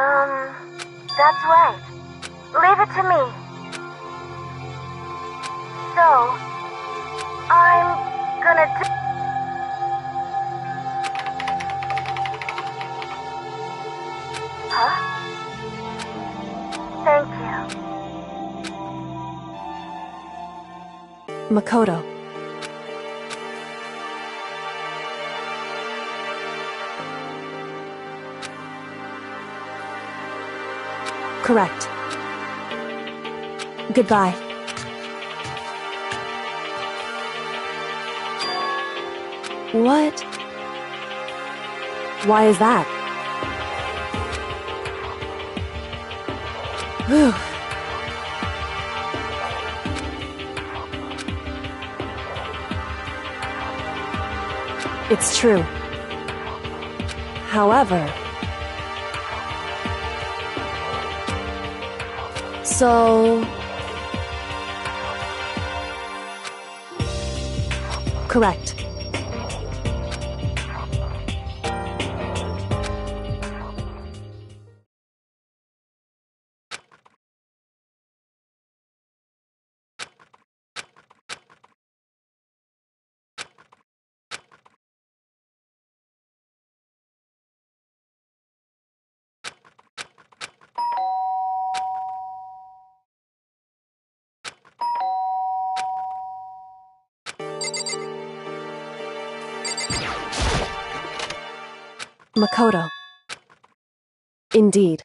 That's right. Leave it to me. So, I'm gonna do... Huh? Thank you. Makoto. Correct. Goodbye. What? Why is that? Whew. It's true. However... So... Correct. Makoto. Indeed.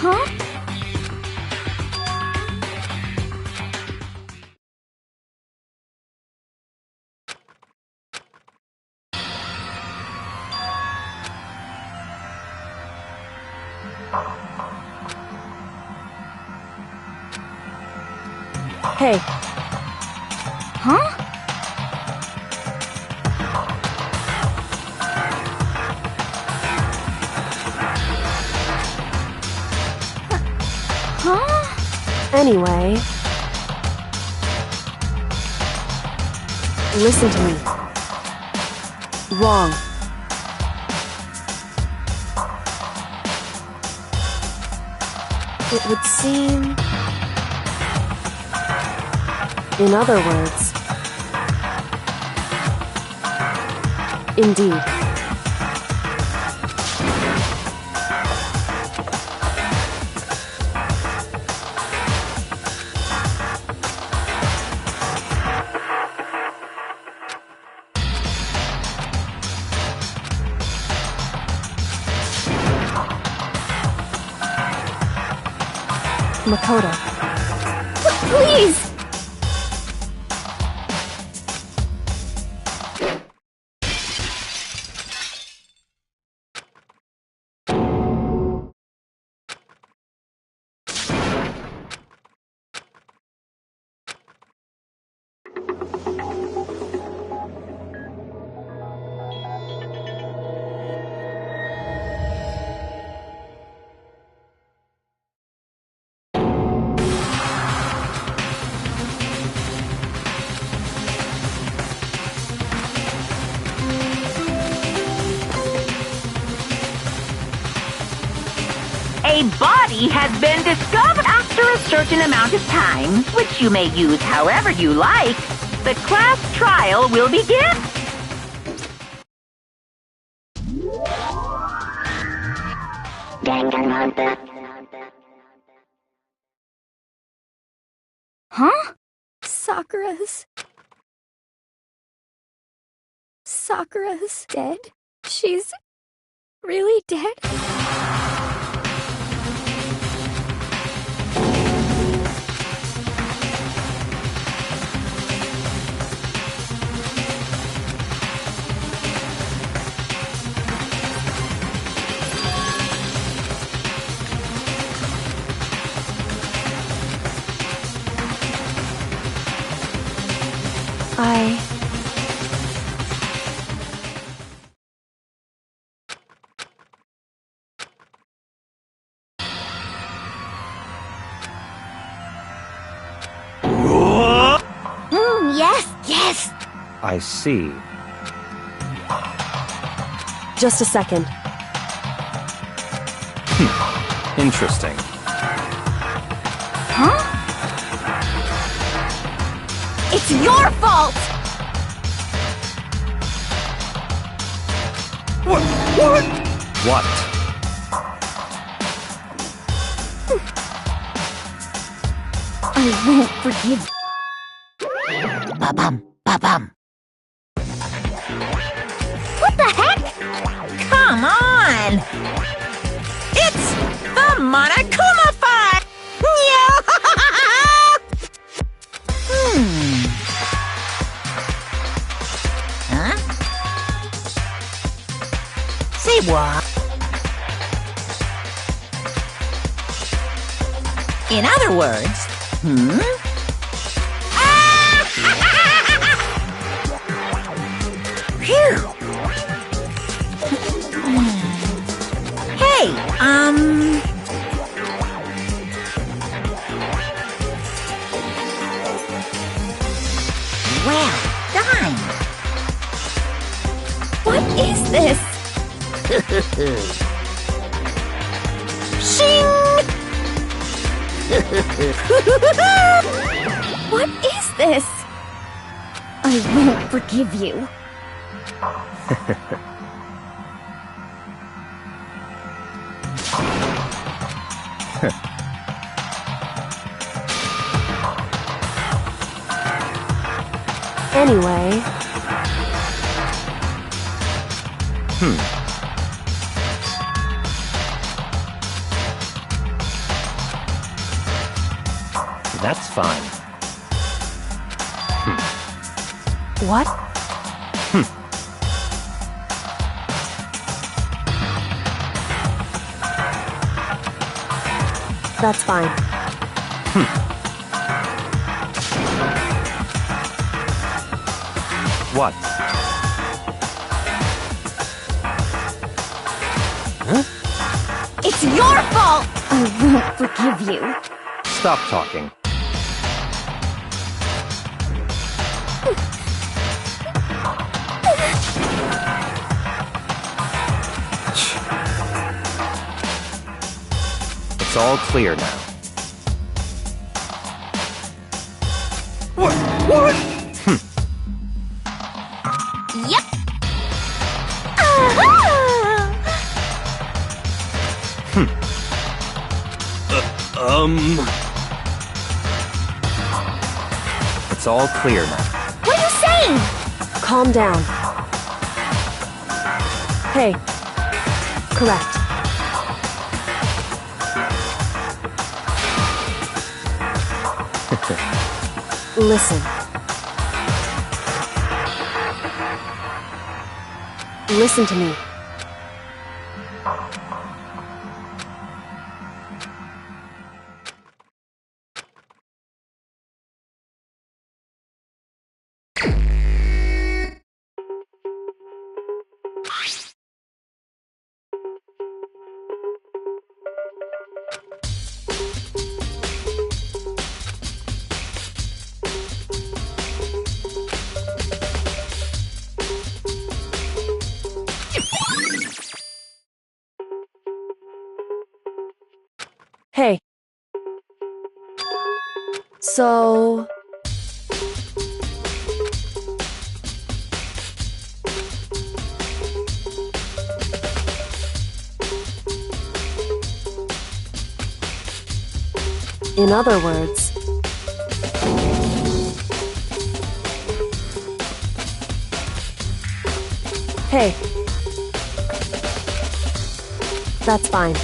Huh? Hey. Huh? Huh? Anyway... Listen to me. Wrong. It would seem... In other words... Indeed. Makoto. Please! A body has been discovered after a certain amount of time, which you may use however you like. The class trial will begin. Danganronpa. Huh? Sakura's dead? She's really dead? I... I see. Just a second. Interesting. Huh? It's your fault! What? I won't forgive. Ba-bum, ba-bum. What the heck? Come on! It's the Monokuma fight! Huh? Say what? In other words, Phew! Hey, well done. What is this? Shing! What is this? I won't forgive you. Anyway, That's fine. what? That's fine. What? It's your fault! I won't forgive you. Stop talking. It's all clear now. What? Yep. It's all clear now. What are you saying? Calm down. Hey. Correct. Listen. Listen to me. Hey. So... In other words... Hey. That's fine.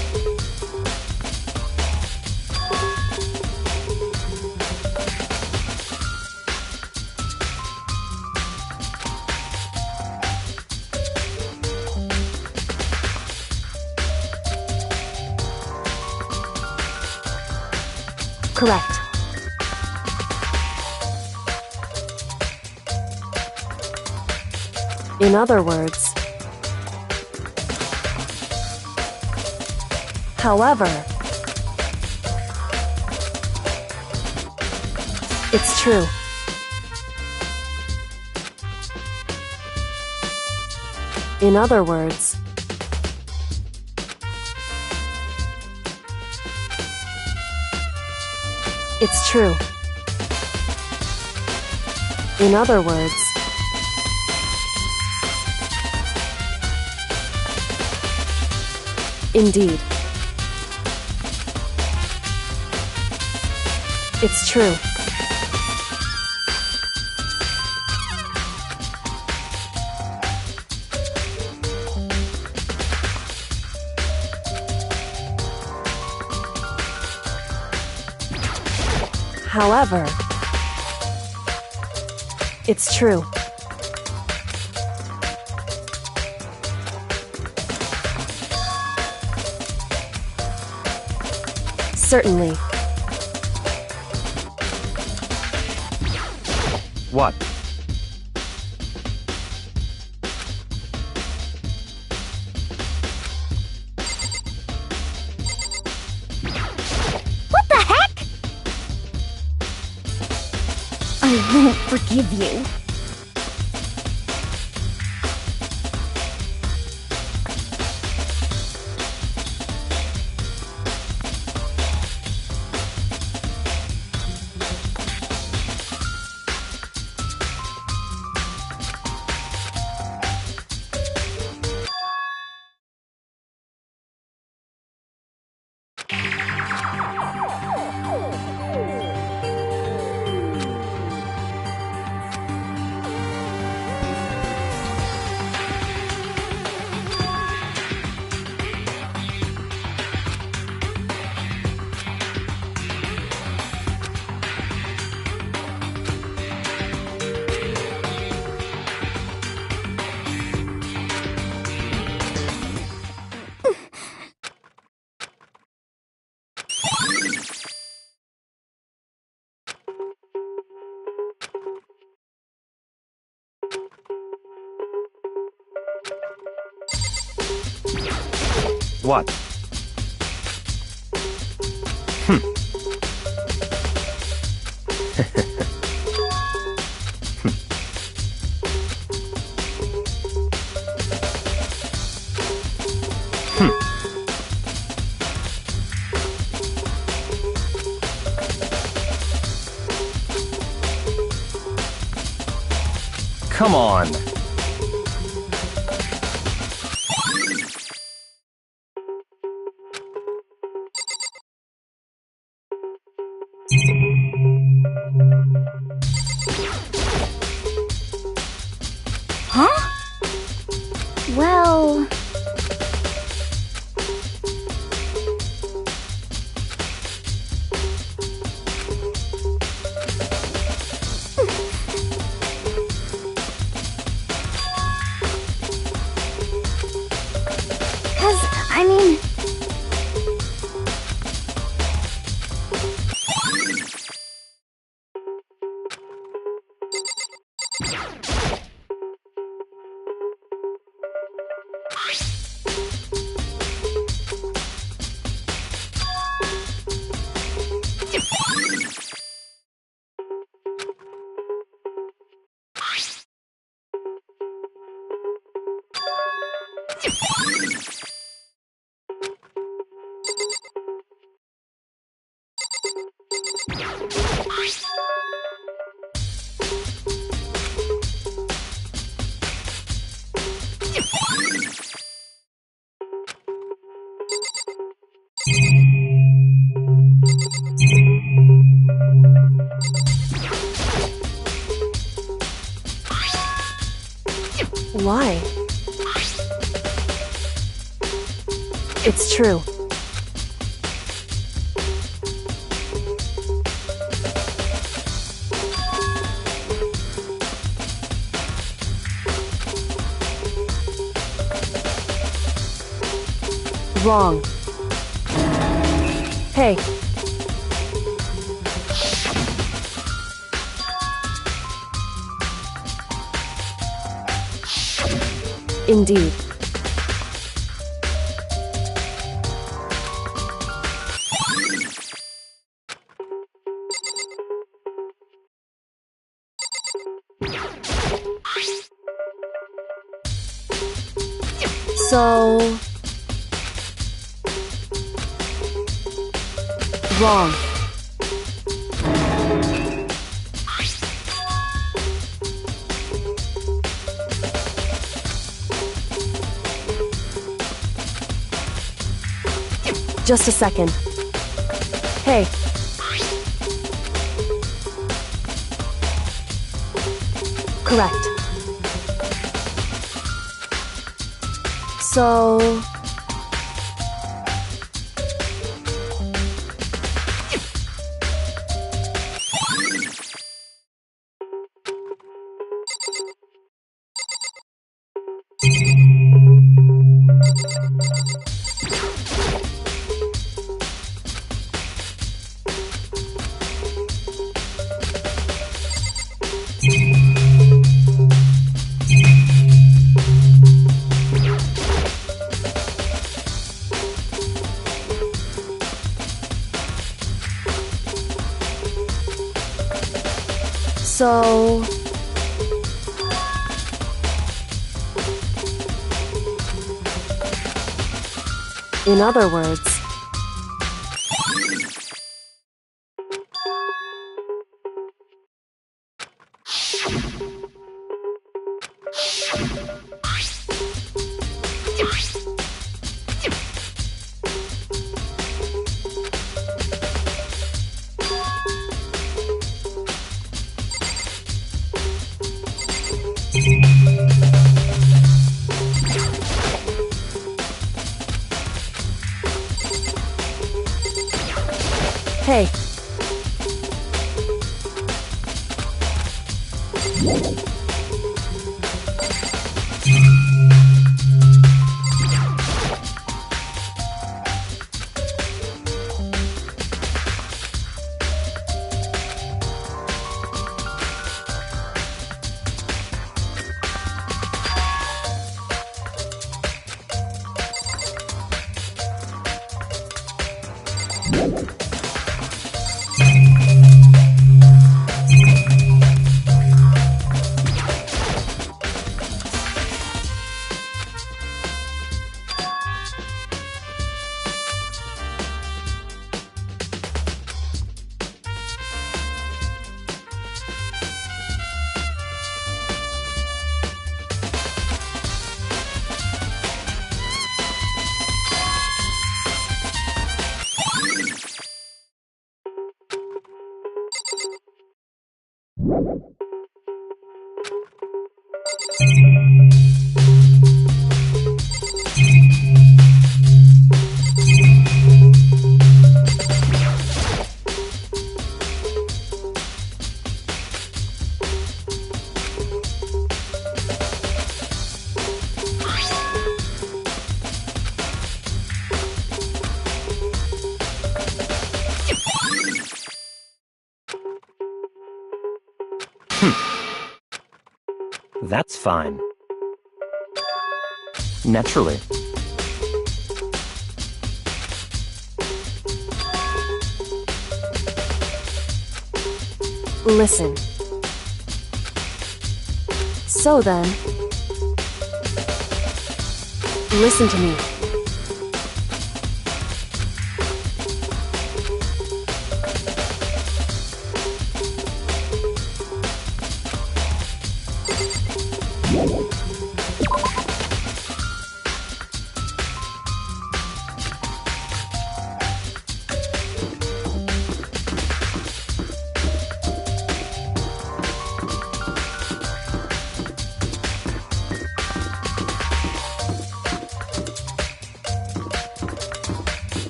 Correct. In other words... However... It's true. In other words, it's true. In other words, indeed. It's true. However, it's true. Certainly. What? What the heck? I won't forgive you. What? Come on. Huh? Well... I mean... Why? It's true. Wrong. Hey. Indeed. So... wrong. Just a second. Hey. Correct. So... So... in other words... Hey. That's fine. Naturally. Listen. So then... listen to me.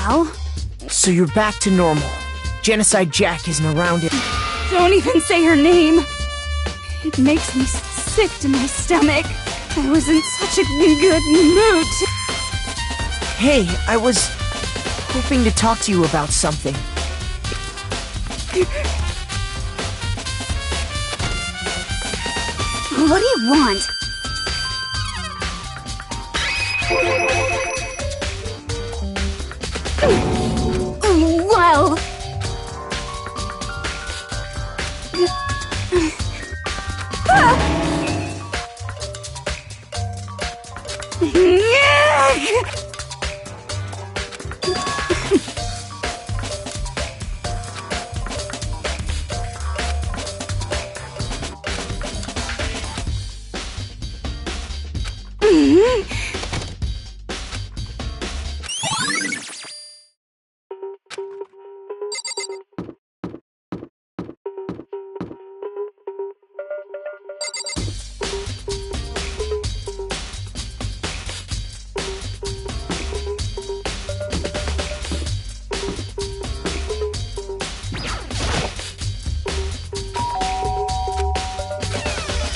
Well? So you're back to normal. Genocide Jack isn't around it. Don't even say her name. It makes me sick to my stomach. I was in such a good mood. Hey, I was hoping to talk to you about something. What do you want? Well...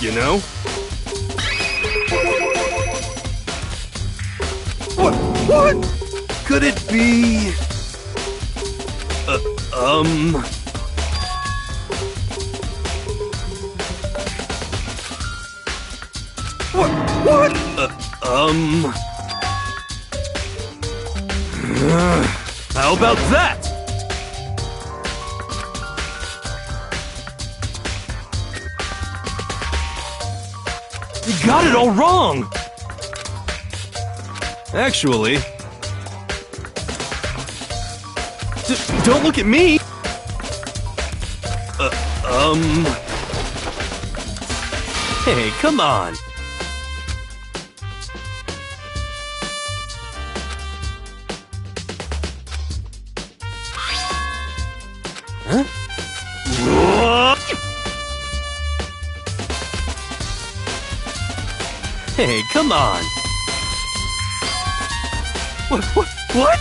You know? What? Could it be... What? How about that? You got it all wrong! Actually... don't look at me! Hey, come on! Huh? Hey, come on! What? What?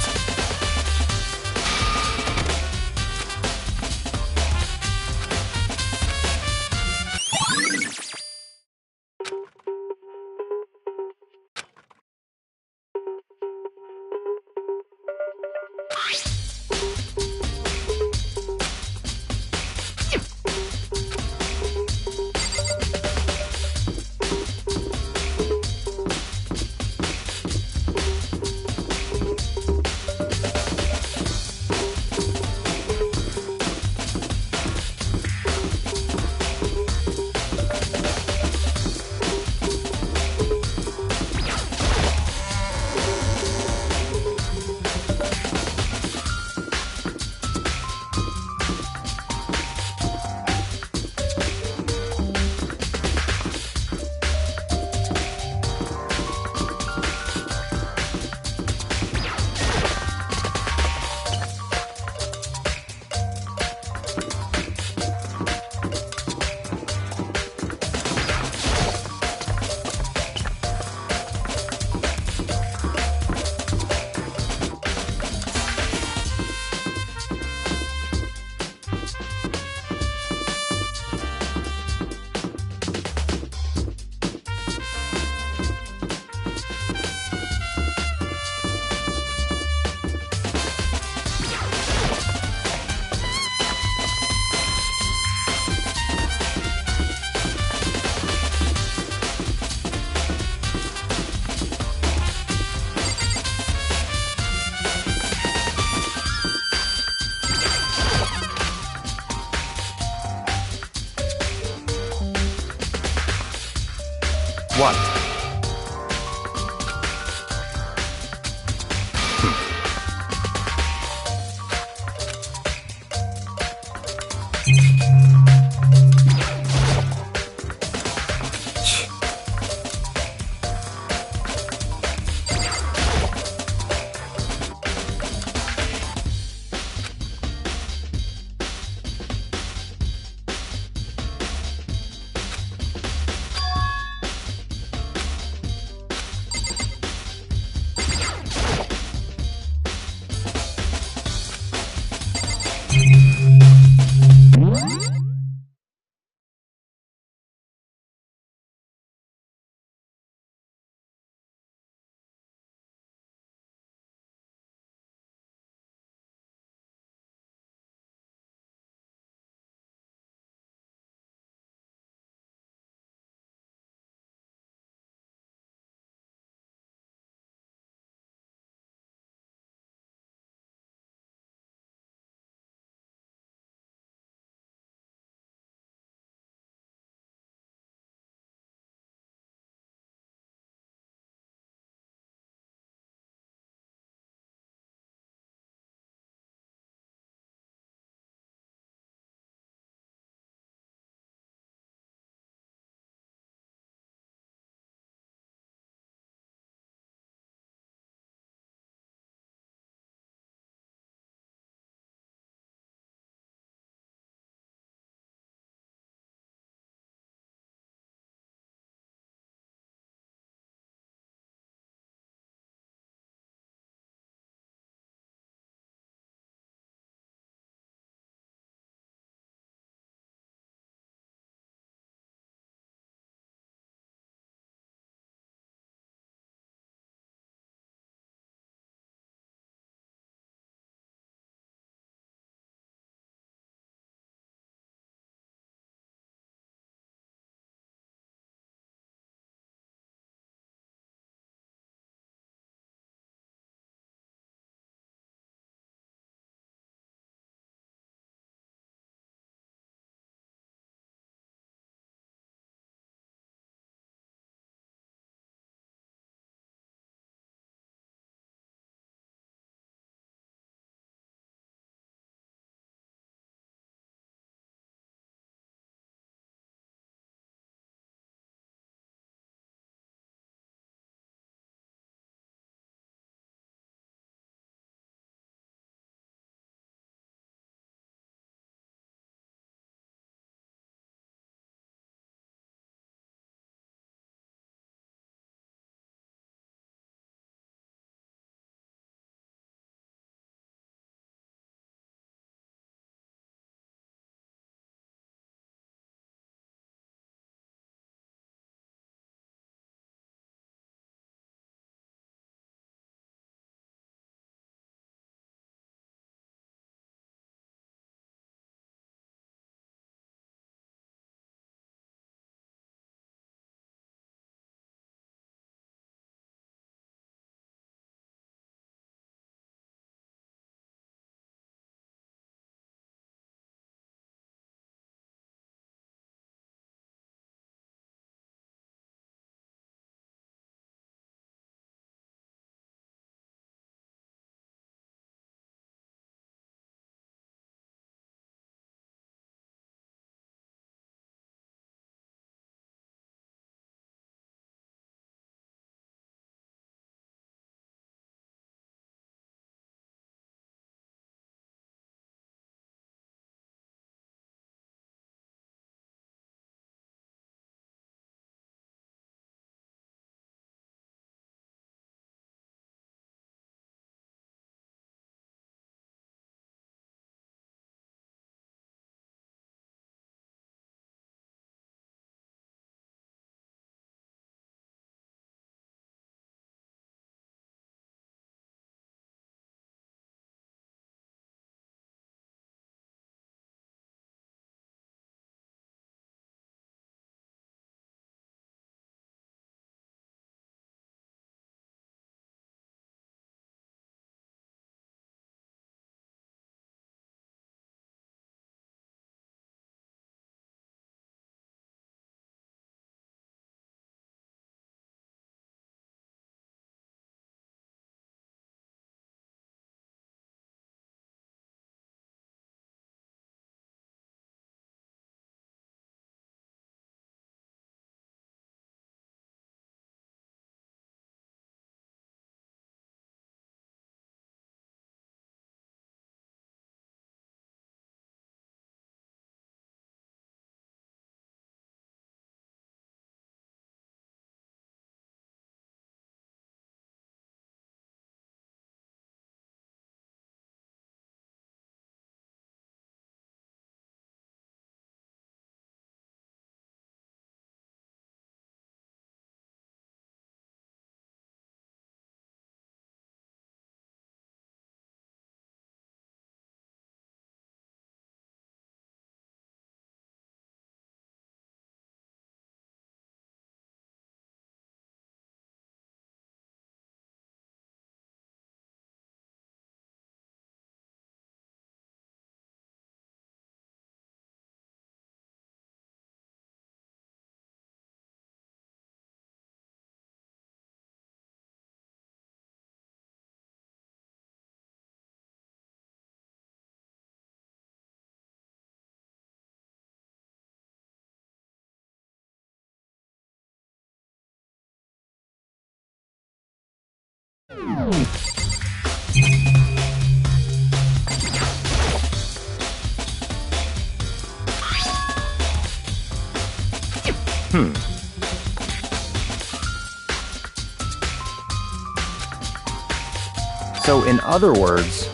So, in other words,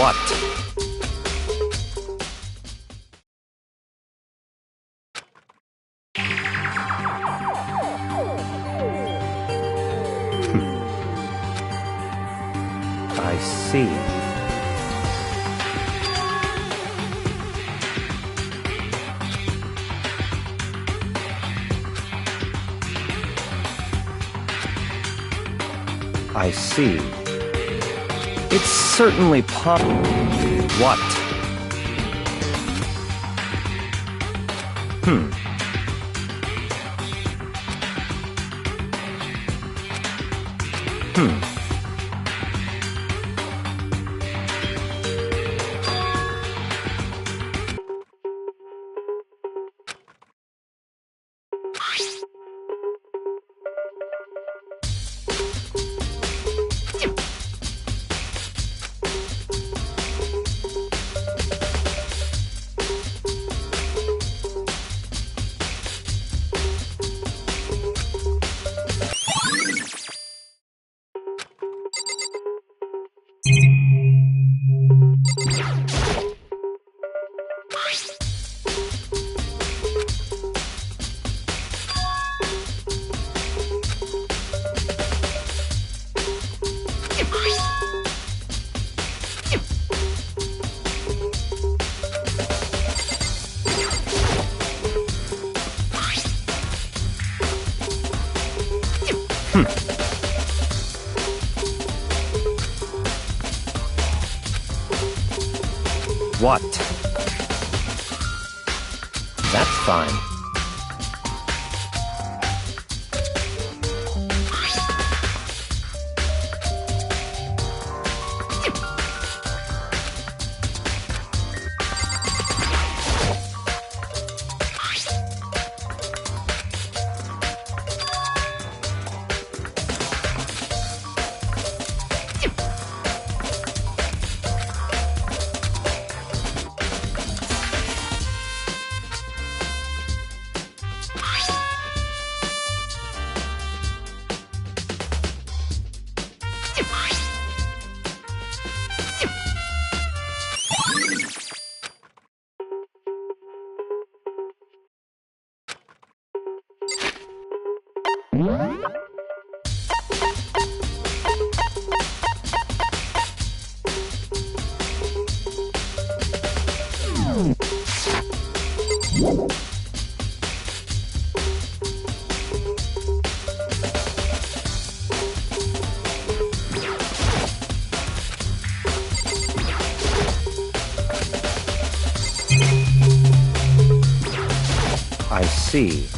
What? I see. I see. It's certainly What? What? That's fine. I see.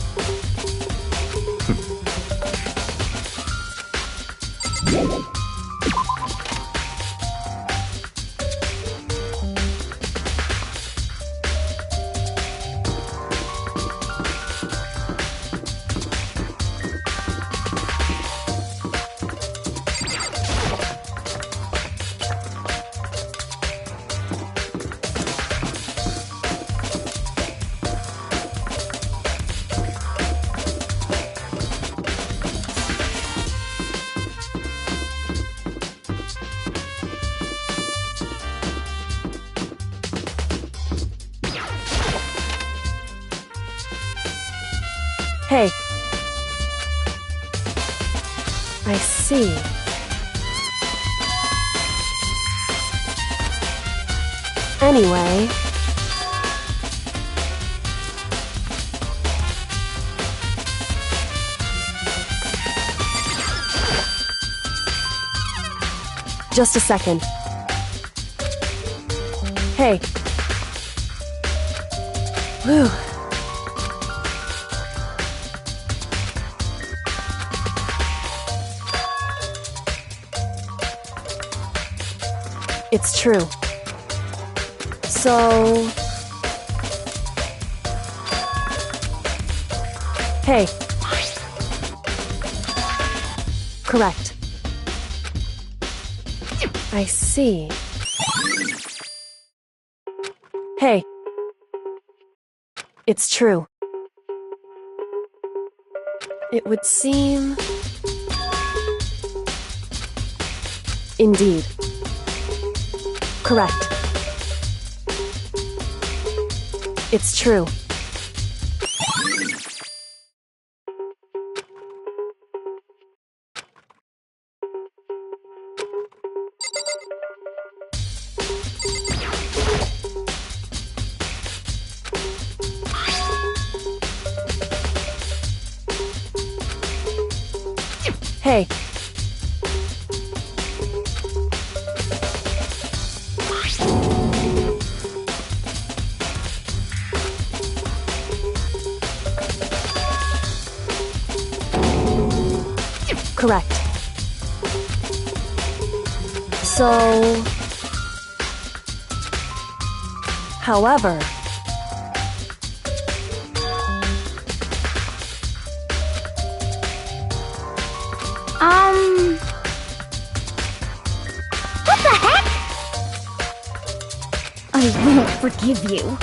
Hey. I see. Anyway. Just a second. Hey. Whew. It's true. So... Hey. Correct. I see. Hey. It's true. It would seem... Indeed. Correct. It's true. Hey. Correct. So... However... What the heck? I won't forgive you.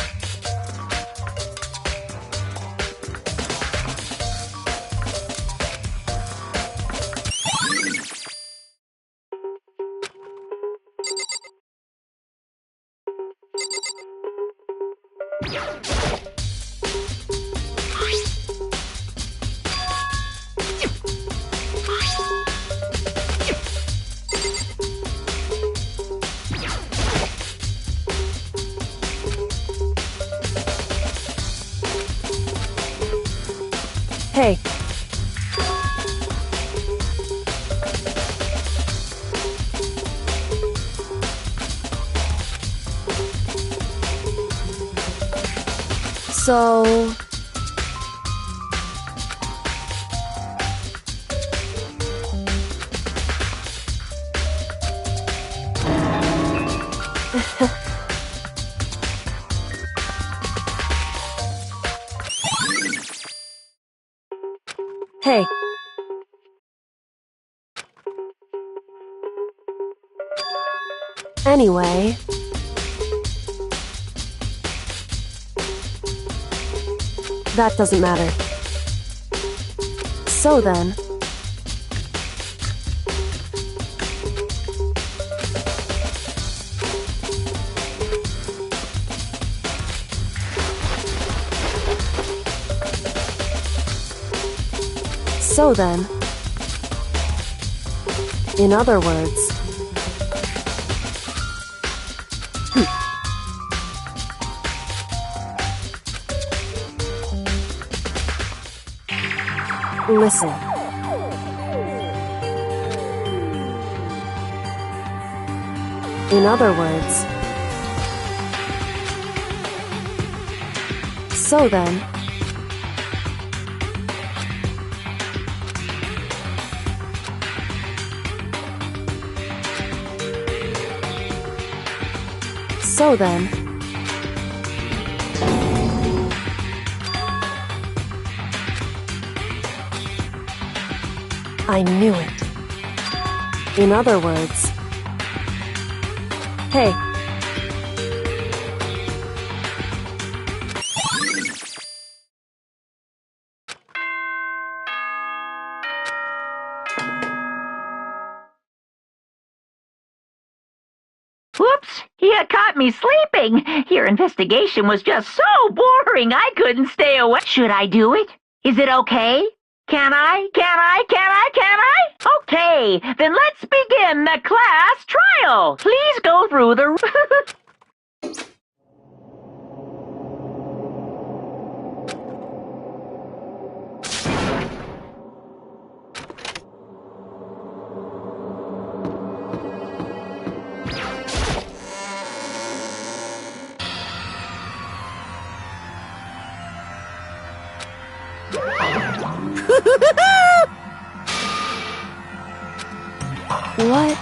Hey. So... Hey. Anyway... That doesn't matter. So then... So then... In other words... Listen. In other words... So then... So then... I knew it. In other words... Hey. Whoops! You caught me sleeping. Your investigation was just so boring I couldn't stay awake. Should I do it? Is it okay? Can I? Okay, then let's begin the class trial. Please go through the... What?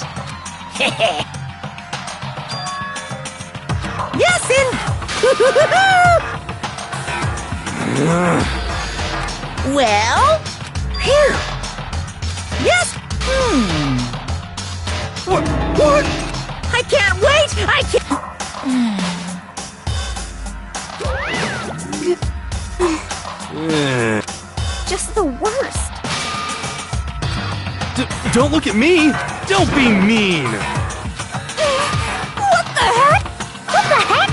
Yes, in. Well, here. Yes. What? I can't wait. I can't. Just the worst. Don't look at me! Don't be mean! What the heck? What the heck?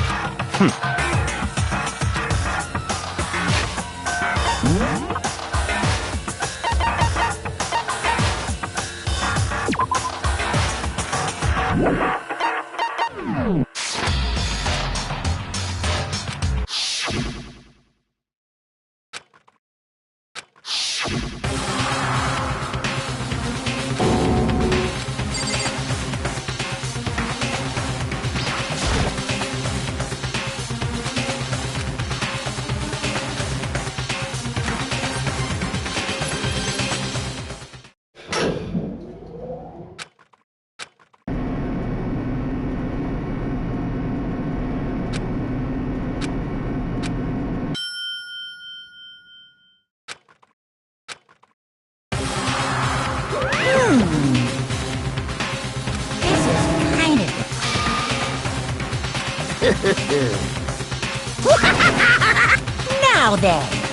Now then.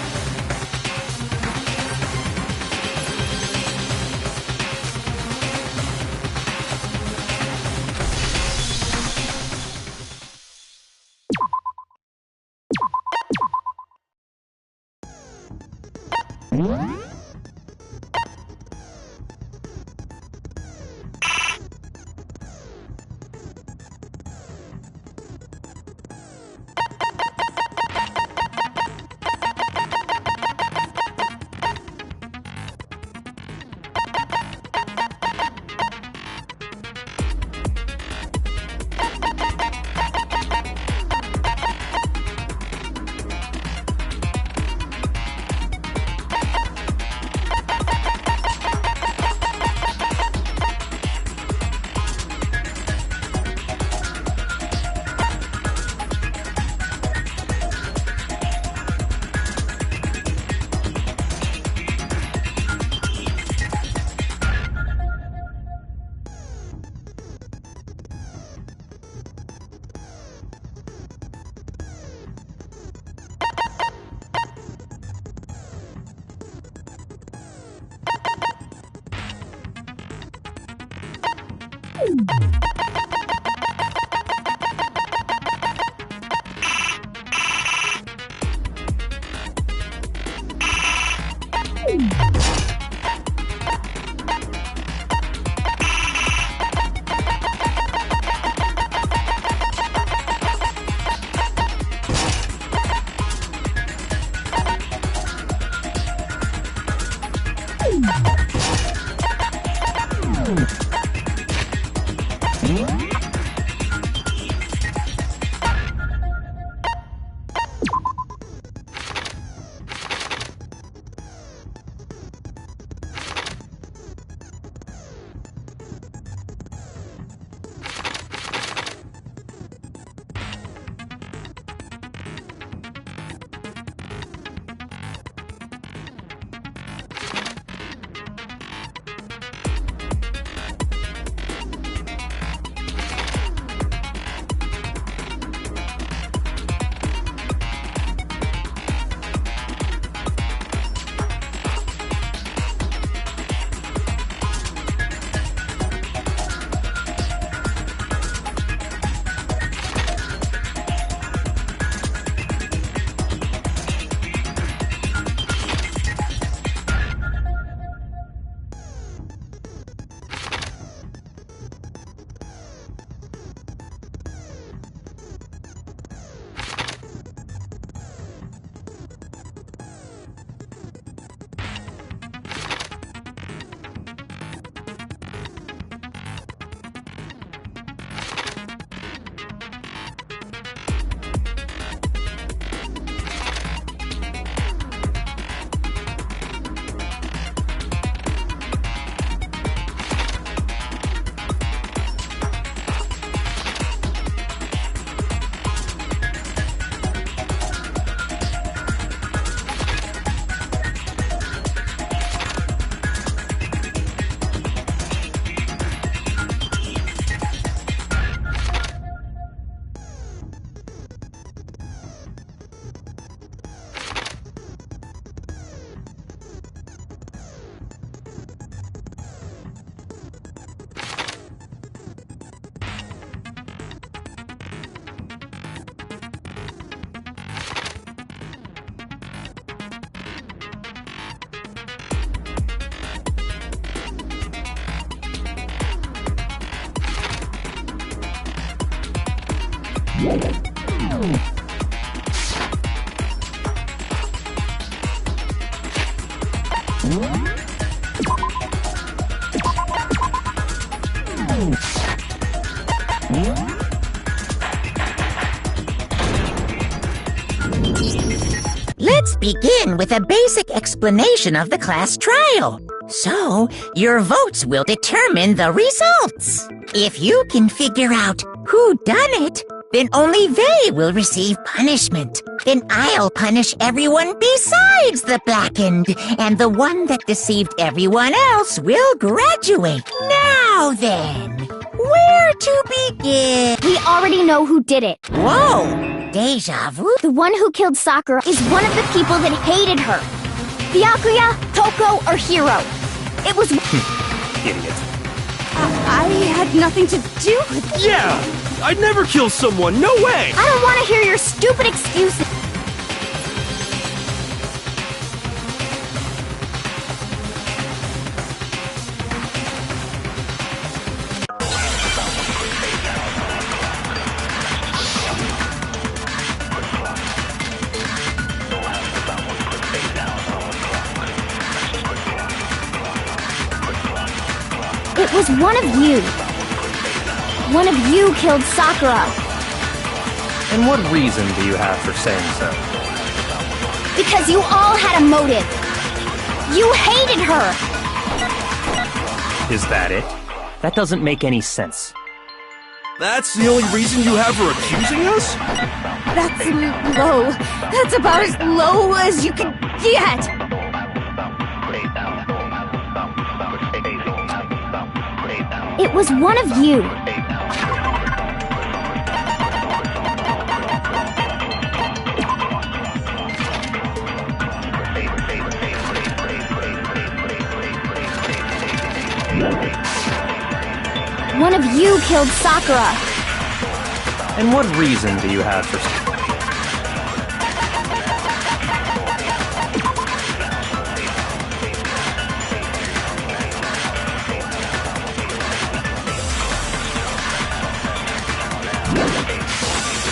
Let's begin with a basic explanation of the class trial. So, your votes will determine the results. If you can figure out who done it, then only they will receive punishment. Then I'll punish everyone besides the blackened, and the one that deceived everyone else will graduate. Now then, where to begin? We already know who did it. Whoa! Deja vu? The one who killed Sakura is one of the people that hated her. Byakuya, Toko, or Hiro. It was... Idiot. I had nothing to do with it. Yeah! I'd never kill someone, no way! I don't want to hear your stupid excuses. It was one of you. One of you killed Sakura. And what reason do you have for saying so? Because you all had a motive. You hated her. Is that it? That doesn't make any sense. That's the only reason you have for accusing us? That's low. That's about as low as you can get. It was one of you. One of you killed Sakura. And what reason do you have for...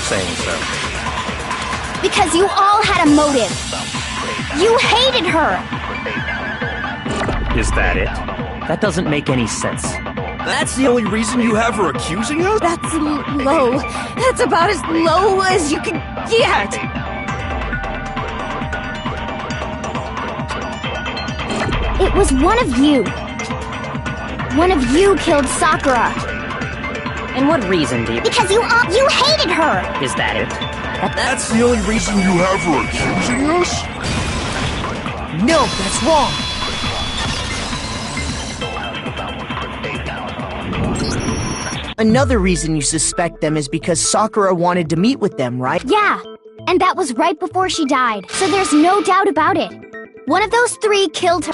saying so? Because you all had a motive. You hated her. Is that it? That doesn't make any sense. That's the only reason you have for accusing us? That's low. That's about as low as you can get. It was one of you. One of you killed Sakura. And what reason do you... Because you hated her. Is that it? That's the only reason you have for accusing us? No, that's wrong. Another reason you suspect them is because Sakura wanted to meet with them, right? Yeah, and that was right before she died, so there's no doubt about it. One of those three killed her.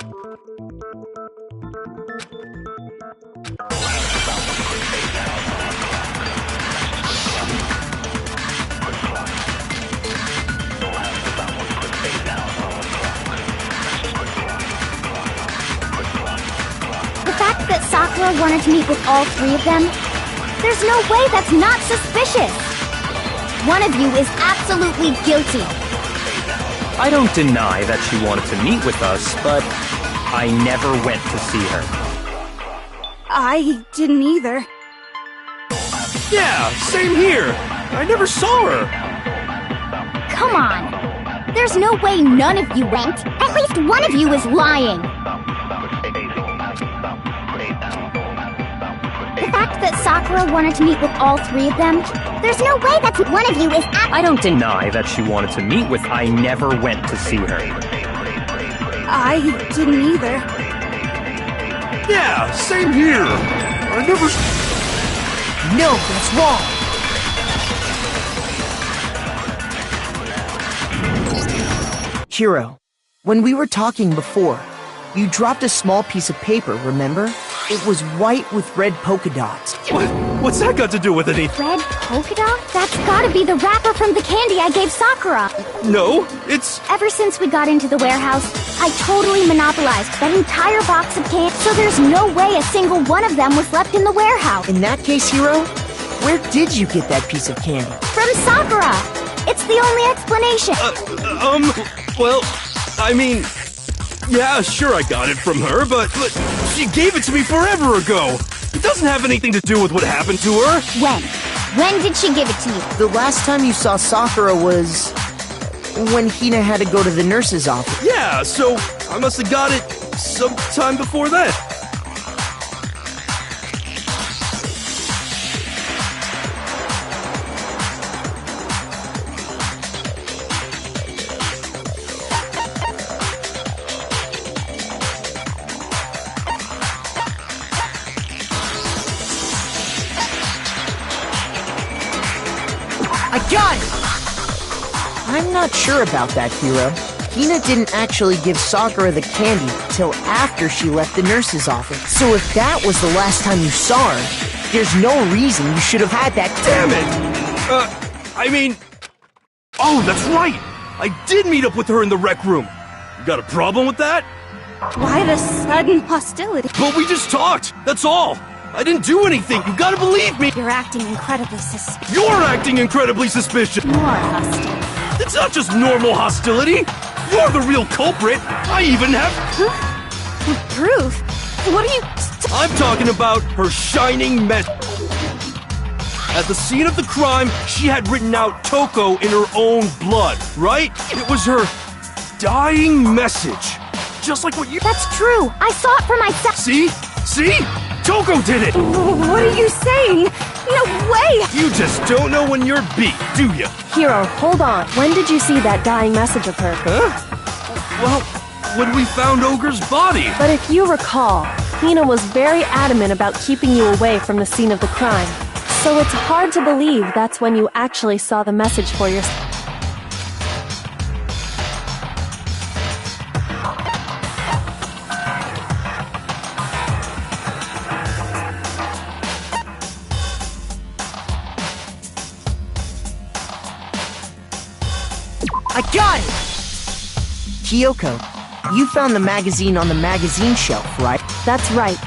The fact that Sakura wanted to meet with all three of them, there's no way that's not suspicious. One of you is absolutely guilty. I don't deny that she wanted to meet with us, but I never went to see her. I didn't either. Yeah, same here. I never saw her. Come on. There's no way none of you went. At least one of you is lying. The fact that Sakura wanted to meet with all three of them, there's no way that one of you is I don't deny that she wanted to meet with... I never went to see her. I didn't either. Yeah, same here. I never... No, that's wrong. Hiro, when we were talking before, you dropped a small piece of paper, remember? It was white with red polka dots. What's that got to do with anything? Red polka dot? That's gotta be the wrapper from the candy I gave Sakura. No, it's... Ever since we got into the warehouse, I totally monopolized that entire box of candy, so there's no way a single one of them was left in the warehouse. In that case, Hiro, Where did you get that piece of candy? From Sakura! It's the only explanation! Well, I mean, yeah, sure I got it from her, but she gave it to me forever ago! It doesn't have anything to do with what happened to her! When? When did she give it to you? The last time you saw Sakura was when Hina had to go to the nurse's office. Yeah, so I must have got it sometime before that. I got it! I'm not sure about that, Hiro. Hina didn't actually give Sakura the candy till after she left the nurse's office. So if that was the last time you saw her, there's no reason you should have had that— Damn it! I mean... Oh, that's right! I did meet up with her in the rec room. You got a problem with that? Why the sudden hostility? But we just talked, that's all! I didn't do anything, you gotta believe me! You're acting incredibly suspicious. You're acting incredibly suspicious! More hostile. It's not just normal hostility! You're the real culprit! I even have... Proof? What are you... I'm talking about her shining mess. At the scene of the crime, she had written out Toko in her own blood, right? It was her dying message. Just like what you... That's true! I saw it for myself! See? See? Toko did it! What are you saying? No way! You just don't know when you're beat, do you? Hiro, hold on. When did you see that dying message of her? Huh? Well, when we found Ogre's body. But if you recall, Hina was very adamant about keeping you away from the scene of the crime. So it's hard to believe that's when you actually saw the message for yourself. I got it! Kyoko, you found the magazine on the magazine shelf, right? That's right.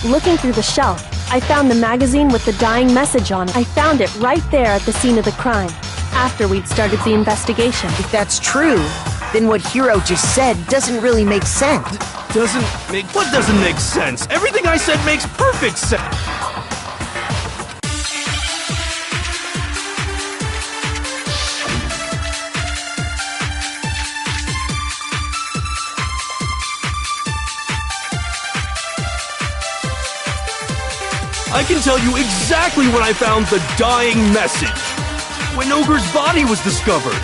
Looking through the shelf, I found the magazine with the dying message on it. I found it right there at the scene of the crime, after we'd started the investigation. If that's true, then what Hiro just said doesn't really make sense. What doesn't make sense? Everything I said makes perfect sense! I can tell you exactly when I found the dying message. When Ogre's body was discovered.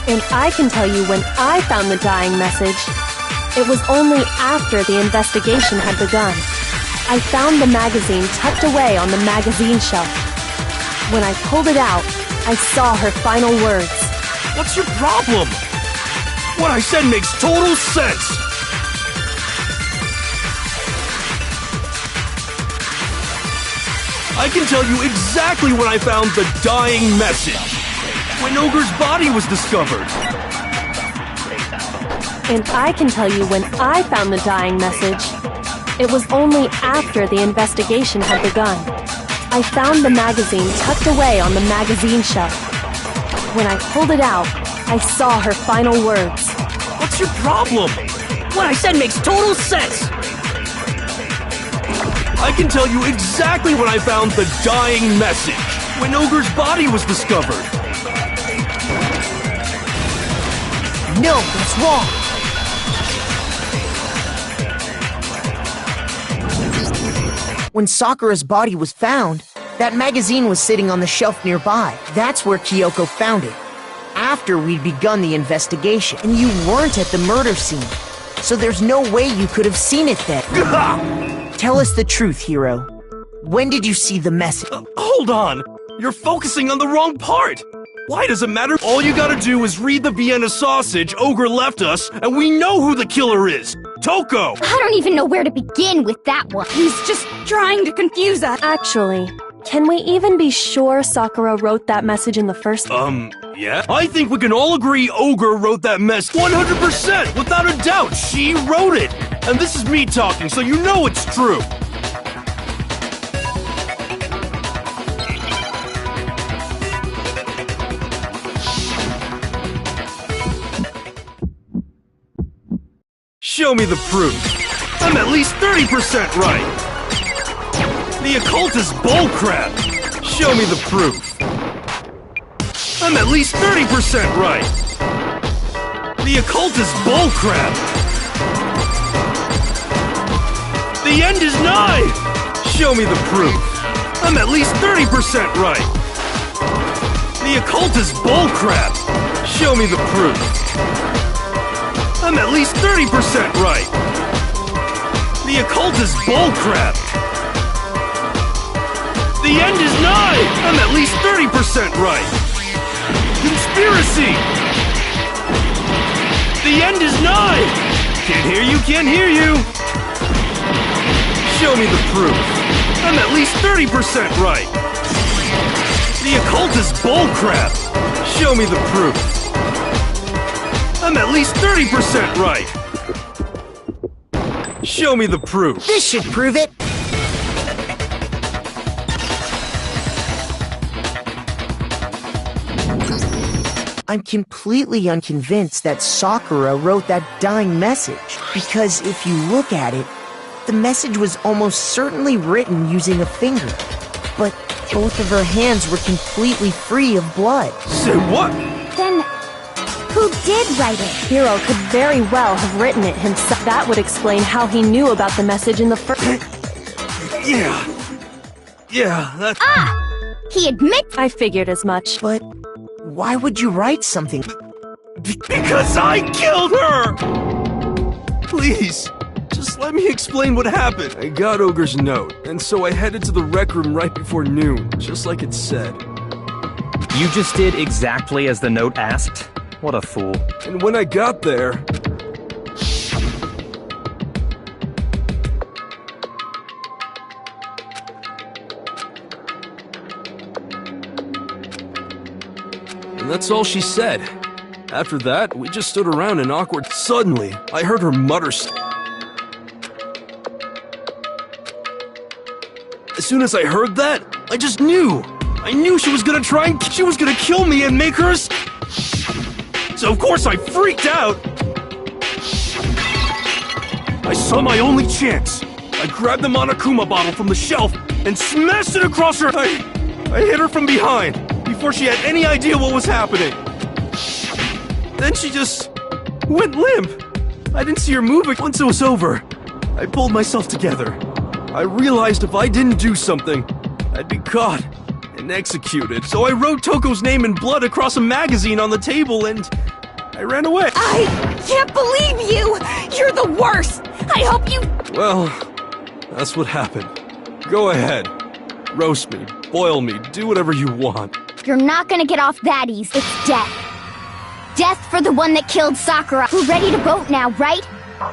And I can tell you when I found the dying message. It was only after the investigation had begun. I found the magazine tucked away on the magazine shelf. When I pulled it out, I saw her final words. What's your problem? What I said makes total sense. I can tell you exactly when I found the dying message. When Ogre's body was discovered. And I can tell you when I found the dying message. It was only after the investigation had begun. I found the magazine tucked away on the magazine shelf. When I pulled it out, I saw her final words. What's your problem? What I said makes total sense. I can tell you exactly when I found the dying message. When Ogre's body was discovered. No, that's wrong. When Sakura's body was found, that magazine was sitting on the shelf nearby. That's where Kyoko found it. After we'd begun the investigation, and you weren't at the murder scene. So there's no way you could have seen it then. Tell us the truth, Hiro. When did you see the message? Hold on! You're focusing on the wrong part! Why does it matter? All you gotta do is read the Vienna sausage Ogre left us, and we know who the killer is! Toko! I don't even know where to begin with that one. He's just trying to confuse us. Actually, can we even be sure Sakura wrote that message in the first place? Yeah? I think we can all agree Ogre wrote that mess 100%! Without a doubt, she wrote it! And this is me talking, so you know it's true! Show me the proof. I'm at least 30% right. The occult is bullcrap. Show me the proof. I'm at least 30% right. The occult is bullcrap. The end is nigh. Show me the proof. I'm at least 30% right. The occult is bullcrap. Show me the proof. I'm at least 30% right. The occult is bullcrap. The end is nigh. I'm at least 30% right. Conspiracy. The end is nigh. Can't hear you, can't hear you. Show me the proof. I'm at least 30% right. The occult is bullcrap. Show me the proof. I'm at least 30% right. Show me the proof. This should prove it. I'm completely unconvinced that Sakura wrote that dying message. Because if you look at it, the message was almost certainly written using a finger. But both of her hands were completely free of blood. Say what? Then, who did write it? Hiro could very well have written it himself. That would explain how he knew about the message in the first... Yeah, that's... Ah! He admits... I figured as much. But why would you write something? Because I killed her! Please, just let me explain what happened. I got Ogre's note, and so I headed to the rec room right before noon, just like it said. You just did exactly as the note asked? What a fool. And when I got there... And that's all she said. After that, we just stood around in awkward... Suddenly, I heard her mutter... As soon as I heard that, I just knew! I knew she was gonna try and... She was gonna kill me and make her... So of course I freaked out! I saw my only chance. I grabbed the Monokuma bottle from the shelf and smashed it across her... I hit her from behind, before she had any idea what was happening. Then she just went limp. I didn't see her moving. Once it was over, I pulled myself together. I realized if I didn't do something, I'd be caught and executed. So I wrote Toko's name in blood across a magazine on the table and I ran away. I can't believe you! You're the worst! I hope you... Well, that's what happened. Go ahead. Roast me, boil me, do whatever you want. You're not gonna get off that easy. It's death. Death for the one that killed Sakura. We're ready to vote now, right?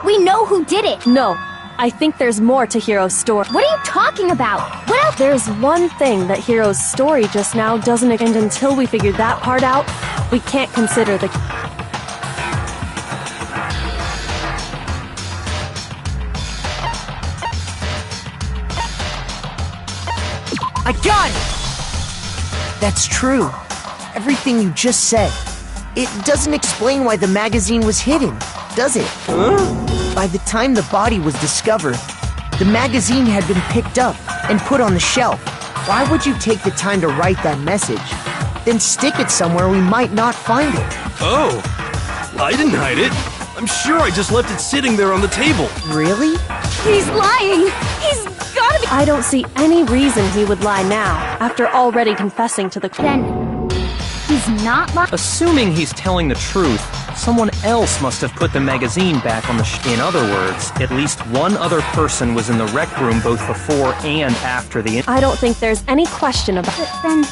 We know who did it. No, I think there's more to Hiro's story. What are you talking about? What else? There's one thing that Hiro's story just now doesn't... And until we figure that part out, we can't consider the... I got it! That's true. Everything you just said. It doesn't explain why the magazine was hidden, does it? Huh? By the time the body was discovered, the magazine had been picked up and put on the shelf. Why would you take the time to write that message, then stick it somewhere we might not find it? Oh, I didn't hide it. I'm sure I just left it sitting there on the table. Really? He's lying! He's gotta be... I don't see any reason he would lie now, after already confessing to the... Then, he's not lying. Assuming he's telling the truth, someone else must have put the magazine back on the In other words, at least one other person was in the rec room both before and after the... I don't think there's any question about it. Then...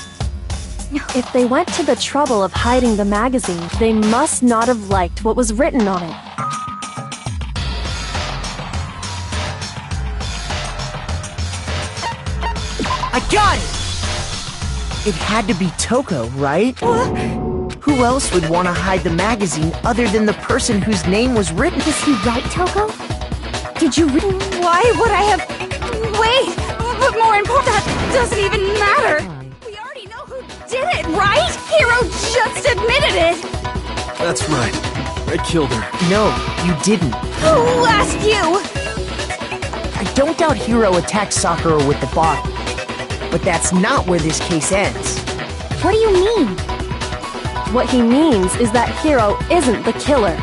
If they went to the trouble of hiding the magazine, they must not have liked what was written on it. I got it! It had to be Toko, right? Who else would want to hide the magazine other than the person whose name was written? Is he right, Toko? Did you read? Why would I have... Wait! But more important, that doesn't even matter! We already know who did it, right? Hiro just admitted it! That's right. I killed her. No, you didn't. Who asked you? I don't doubt Hiro attacked Sakura with the bottle. But that's not where this case ends. What do you mean? What he means is that Hiro isn't the killer.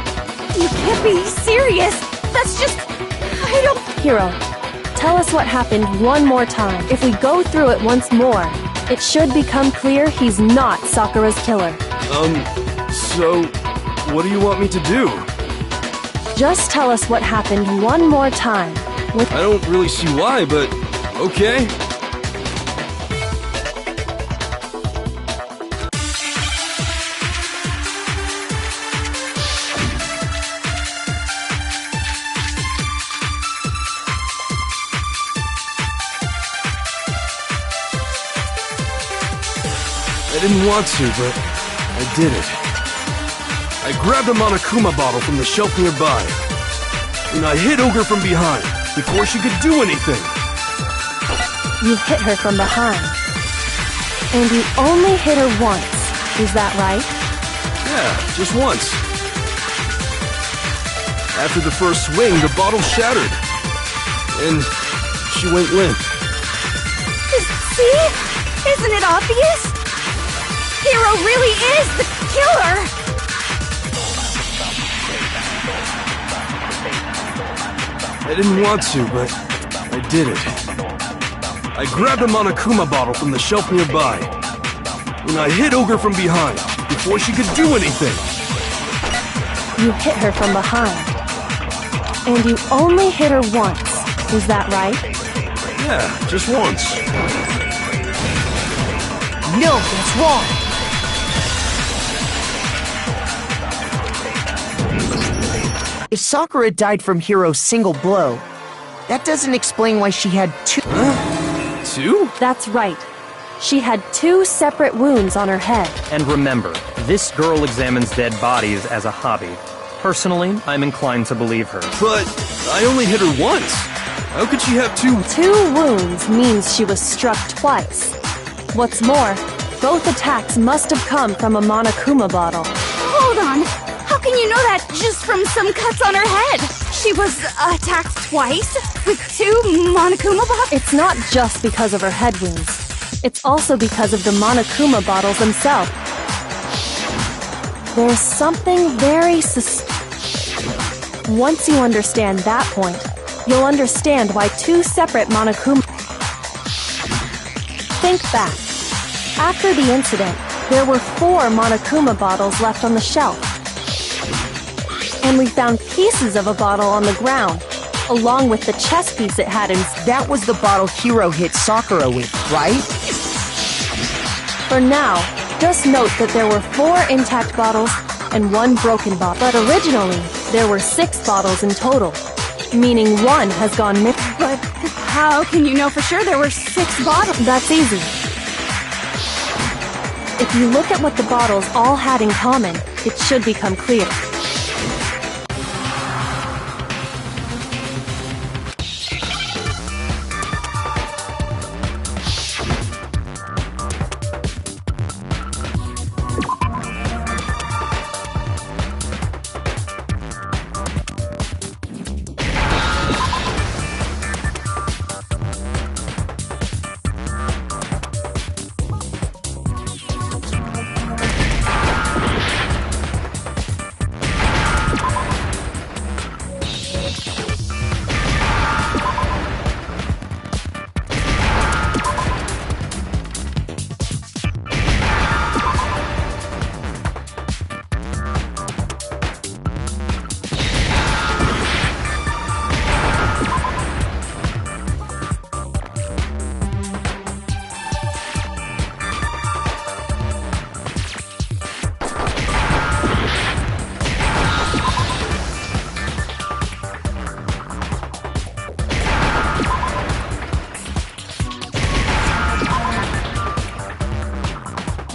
You can't be serious. That's just... I don't... Hiro, tell us what happened one more time. If we go through it once more, it should become clear he's not Sakura's killer. So, what do you want me to do? Just tell us what happened one more time. I don't really see why, but okay. I didn't want to, but I did it. I grabbed a Monokuma bottle from the shelf nearby, and I hit Ogre from behind before she could do anything. You hit her from behind. And you only hit her once, is that right? Yeah, just once. After the first swing, the bottle shattered, and she went limp. See? Isn't it obvious? Hiro really is the killer! I didn't want to, but I did it. I grabbed a Monokuma bottle from the shelf nearby, and I hit Ogre from behind before she could do anything. You hit her from behind. And you only hit her once, is that right? Yeah, just once. No, that's wrong. If Sakura died from Hiro's single blow, that doesn't explain why she had two... Huh? Two? That's right. She had 2 separate wounds on her head. And remember, this girl examines dead bodies as a hobby. Personally, I'm inclined to believe her. But I only hit her once. How could she have 2... 2 wounds means she was struck twice. What's more, both attacks must have come from a Monokuma bottle. Hold on. How can you know that just from some cuts on her head? She was attacked twice with 2 Monokuma bottles? It's not just because of her head wounds. It's also because of the Monokuma bottles themselves. There's something very Once you understand that point, you'll understand why 2 separate Monokuma... Think back. After the incident, there were 4 Monokuma bottles left on the shelf. And we found pieces of a bottle on the ground, along with the chess piece it had in... That was the bottle Hiro hit Sakura with, right? For now, just note that there were 4 intact bottles and 1 broken bottle. But originally, there were 6 bottles in total, meaning 1 has gone missing. But how can you know for sure there were 6 bottles? That's easy. If you look at what the bottles all had in common, it should become clear.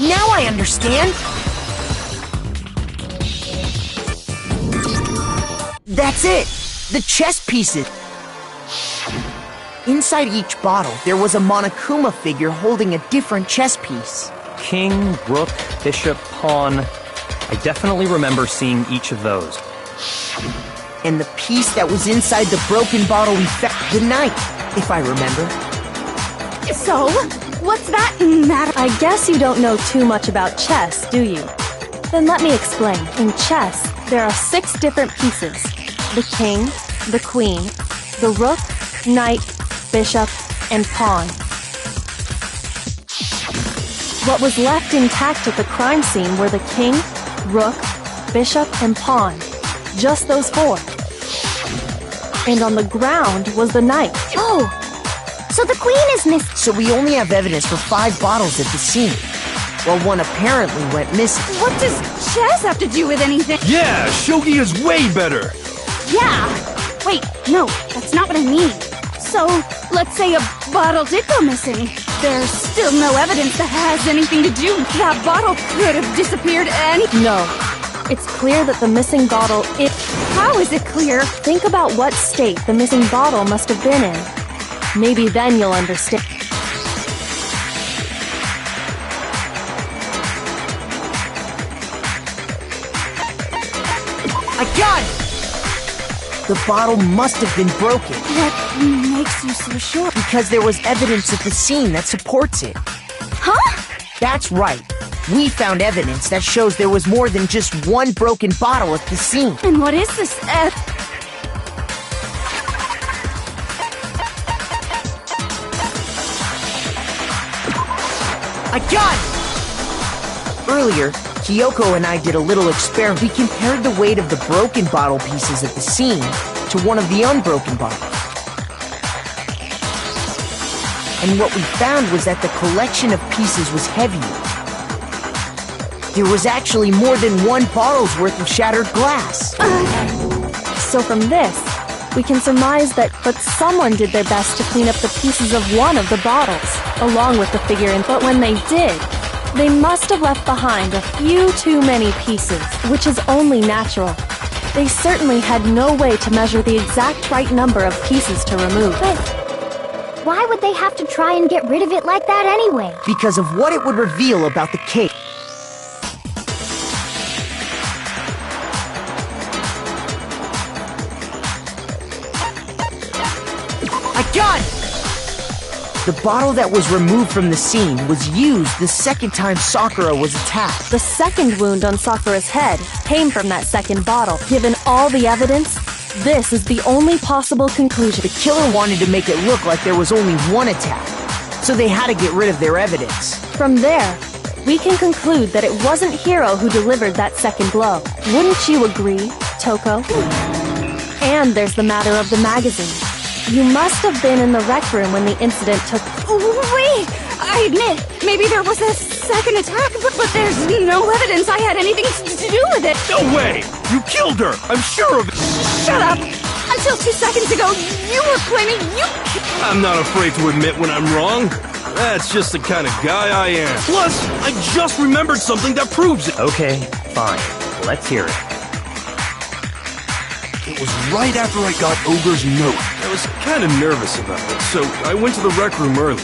Now I understand! That's it! The chess pieces! Inside each bottle, there was a Monokuma figure holding a different chess piece. King, rook, bishop, pawn... I definitely remember seeing each of those. And the piece that was inside the broken bottle we found the knife, if I remember. So, what's that matter? I guess you don't know too much about chess, do you? Then let me explain. In chess, there are 6 different pieces. The king, the queen, the rook, knight, bishop, and pawn. What was left intact at the crime scene were the king, rook, bishop, and pawn. Just those 4. And on the ground was the knight. Oh, so the queen is missing. So we only have evidence for 5 bottles at the scene, while one apparently went missing. What does chess have to do with anything? Yeah, shogi is way better. Yeah. Wait, no, that's not what I mean. So, let's say a bottle did go missing. There's still no evidence that has anything to do. That bottle could have disappeared No. It's clear that the missing bottle is... How is it clear? Think about what state the missing bottle must have been in. Maybe then you'll understand. I got it! The bottle must have been broken. What makes you so sure? Because there was evidence at the scene that supports it. Huh? That's right. We found evidence that shows there was more than just one broken bottle at the scene. And what is this? I got it! Earlier, Kyoko and I did a little experiment. We compared the weight of the broken bottle pieces at the scene to one of the unbroken bottles. And what we found was that the collection of pieces was heavier. There was actually more than one bottle's worth of shattered glass. So from this, we can surmise that someone did their best to clean up the pieces of one of the bottles, along with the figurine. But when they did, they must have left behind a few too many pieces, which is only natural. They certainly had no way to measure the exact right number of pieces to remove. But why would they have to try and get rid of it like that anyway? Because of what it would reveal about the case. I got it! The bottle that was removed from the scene was used the second time Sakura was attacked. The second wound on Sakura's head came from that second bottle. Given all the evidence, this is the only possible conclusion. The killer wanted to make it look like there was only one attack, so they had to get rid of their evidence. From there, we can conclude that it wasn't Hiro who delivered that second blow. Wouldn't you agree, Toko? And there's the matter of the magazine. You must have been in the rec room when the incident took... Wait! I admit, maybe there was a second attack, but there's no evidence I had anything to do with it. No way! You killed her! I'm sure of it! Shut up! Until 2 seconds ago, you were claiming you... I'm not afraid to admit when I'm wrong. That's just the kind of guy I am. Plus, I just remembered something that proves it. Okay, fine. Let's hear it. It was right after I got Ogre's note. I was kind of nervous about it, so I went to the rec room early.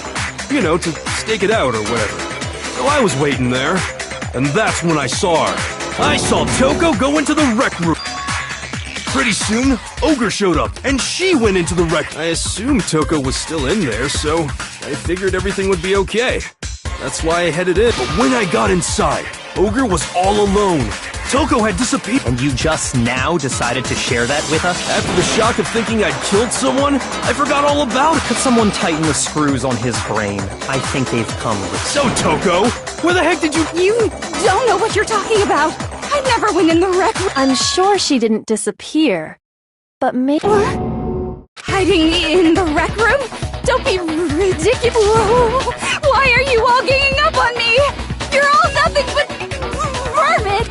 You know, to stake it out or whatever. So I was waiting there, and that's when I saw her. I saw Toko go into the rec room. Pretty soon, Ogre showed up, and she went into the rec. I assumed Toko was still in there, so I figured everything would be okay. That's why I headed in. But when I got inside, Ogre was all alone. Toko had disappeared. And you just now decided to share that with us? After the shock of thinking I'd killed someone, I forgot all about it. Could someone tighten the screws on his brain? I think they've come with... So, Toko, where the heck did you... You don't know what you're talking about. I never went in the rec room. I'm sure she didn't disappear, but maybe... Hiding in the rec room? Don't be ridiculous. Why are you all ganging up on me? You're all nothing but vermin.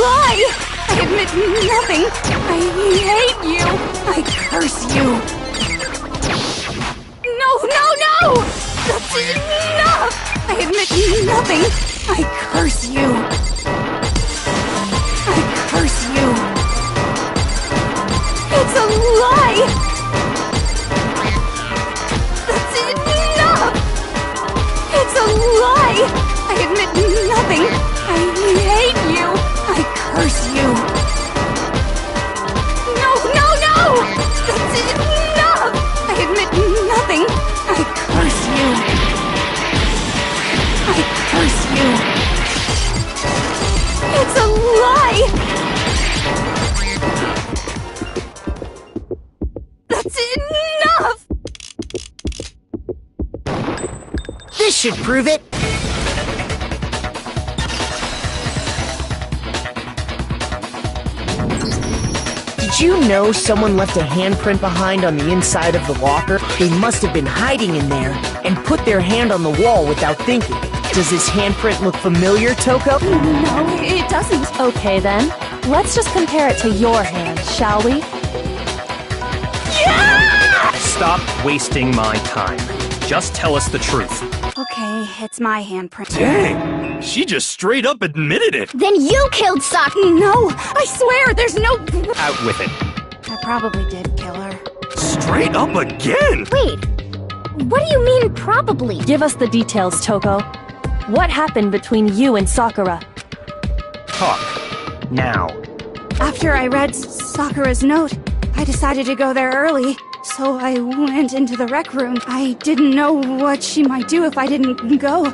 lie! I admit nothing! I hate you! I curse you! No! That's enough! I admit nothing! I curse you! I curse you! It's a lie! That's enough! It's a lie! I admit nothing! I hate you! I curse you! No! That's enough! I admit nothing! I curse you! I curse you! It's a lie! That's enough! This should prove it. Did you know someone left a handprint behind on the inside of the locker? They must have been hiding in there and put their hand on the wall without thinking. Does this handprint look familiar, Toko? No, it doesn't. Okay then, let's just compare it to your hand, shall we? Stop wasting my time. Just tell us the truth. Okay, it's my handprint. Dang! She just straight up admitted it! Then you killed Sakura! No! I swear, there's no... Out with it. I probably did kill her. Straight up again! Wait, what do you mean, probably? Give us the details, Toko. What happened between you and Sakura? Talk. Now. After I read Sakura's note, I decided to go there early. So I went into the rec room. I didn't know what she might do if I didn't go.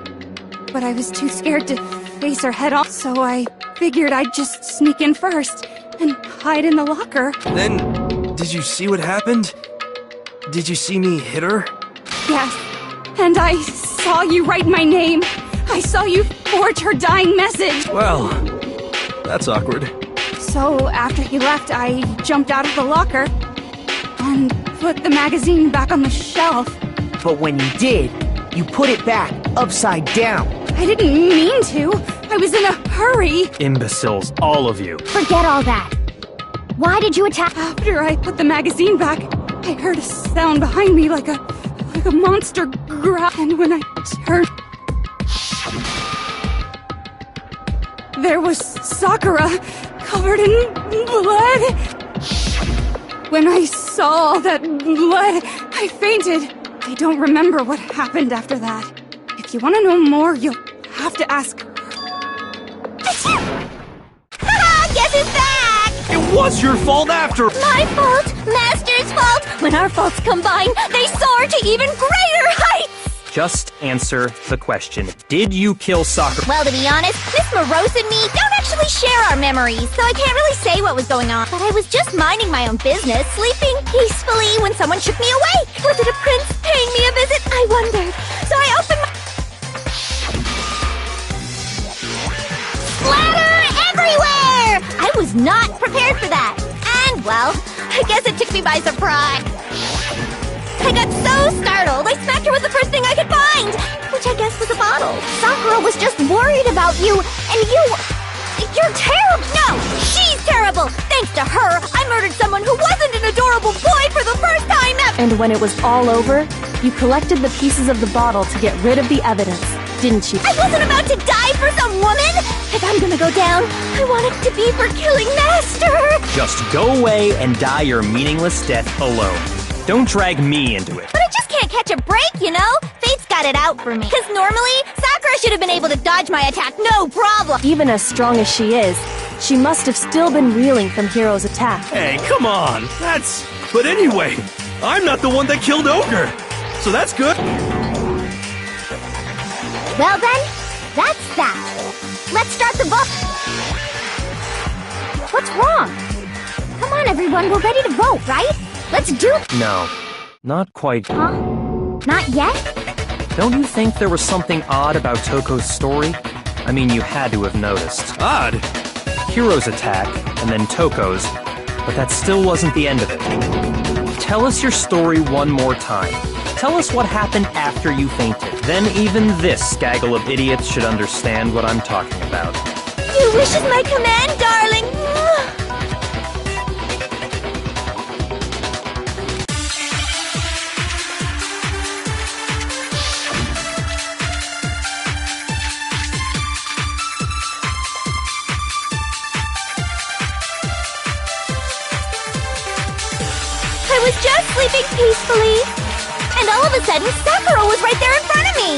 But I was too scared to face her head on, so I figured I'd just sneak in first and hide in the locker. Then, did you see what happened? Did you see me hit her? Yes, and I saw you write my name. I saw you forge her dying message. Well, that's awkward. So after he left, I jumped out of the locker and put the magazine back on the shelf. But when you did, you put it back upside down. I didn't mean to. I was in a hurry. Imbeciles, all of you. Forget all that. Why did you attack? After I put the magazine back, I heard a sound behind me like a monster growl. And when I turned, there was Sakura covered in blood. When I saw that blood, I fainted. I don't remember what happened after that. If you want to know more, you'll have to ask her. Guess who's back? It was your fault after! My fault, Master's fault. When our faults combine, they soar to even greater heights. Just answer the question. Did you kill Sakura? Well, to be honest, Miss Morose and me don't actually share our memories, so I can't really say what was going on. But I was just minding my own business, sleeping peacefully when someone shook me awake. Was it a prince paying me a visit? I wondered. So I opened my... Splatter everywhere! I was not prepared for that. And, well, I guess it took me by surprise. I got so startled, I smacked her with the first thing I could find, which I guess was a bottle. Sakura was just worried about you, and you're terrible. No, she's terrible. Thanks to her, I murdered someone who wasn't an adorable boy for the first time ever. And when it was all over, you collected the pieces of the bottle to get rid of the evidence, didn't you? I wasn't about to die for some woman. If I'm gonna go down, I want it to be for killing Master. Just go away and die your meaningless death alone. Don't drag me into it. But I just can't catch a break, you know? Fate's got it out for me. Because normally, Sakura should have been able to dodge my attack, no problem. Even as strong as she is, she must have still been reeling from Hiro's attack. Hey, come on! But anyway, I'm not the one that killed Ogre! So that's good! Well then, that's that. Let's start the book. What's wrong? Come on, everyone, we're ready to vote, right? Let's do it. No, not quite. Huh? Not yet? Don't you think there was something odd about Toko's story? I mean, you had to have noticed. Odd? Hiro's attack, and then Toko's, but that still wasn't the end of it. Tell us your story one more time. Tell us what happened after you fainted. Then even this gaggle of idiots should understand what I'm talking about. Your wish is my command, darling. I was just sleeping peacefully, and all of a sudden, Sakura was right there in front of me.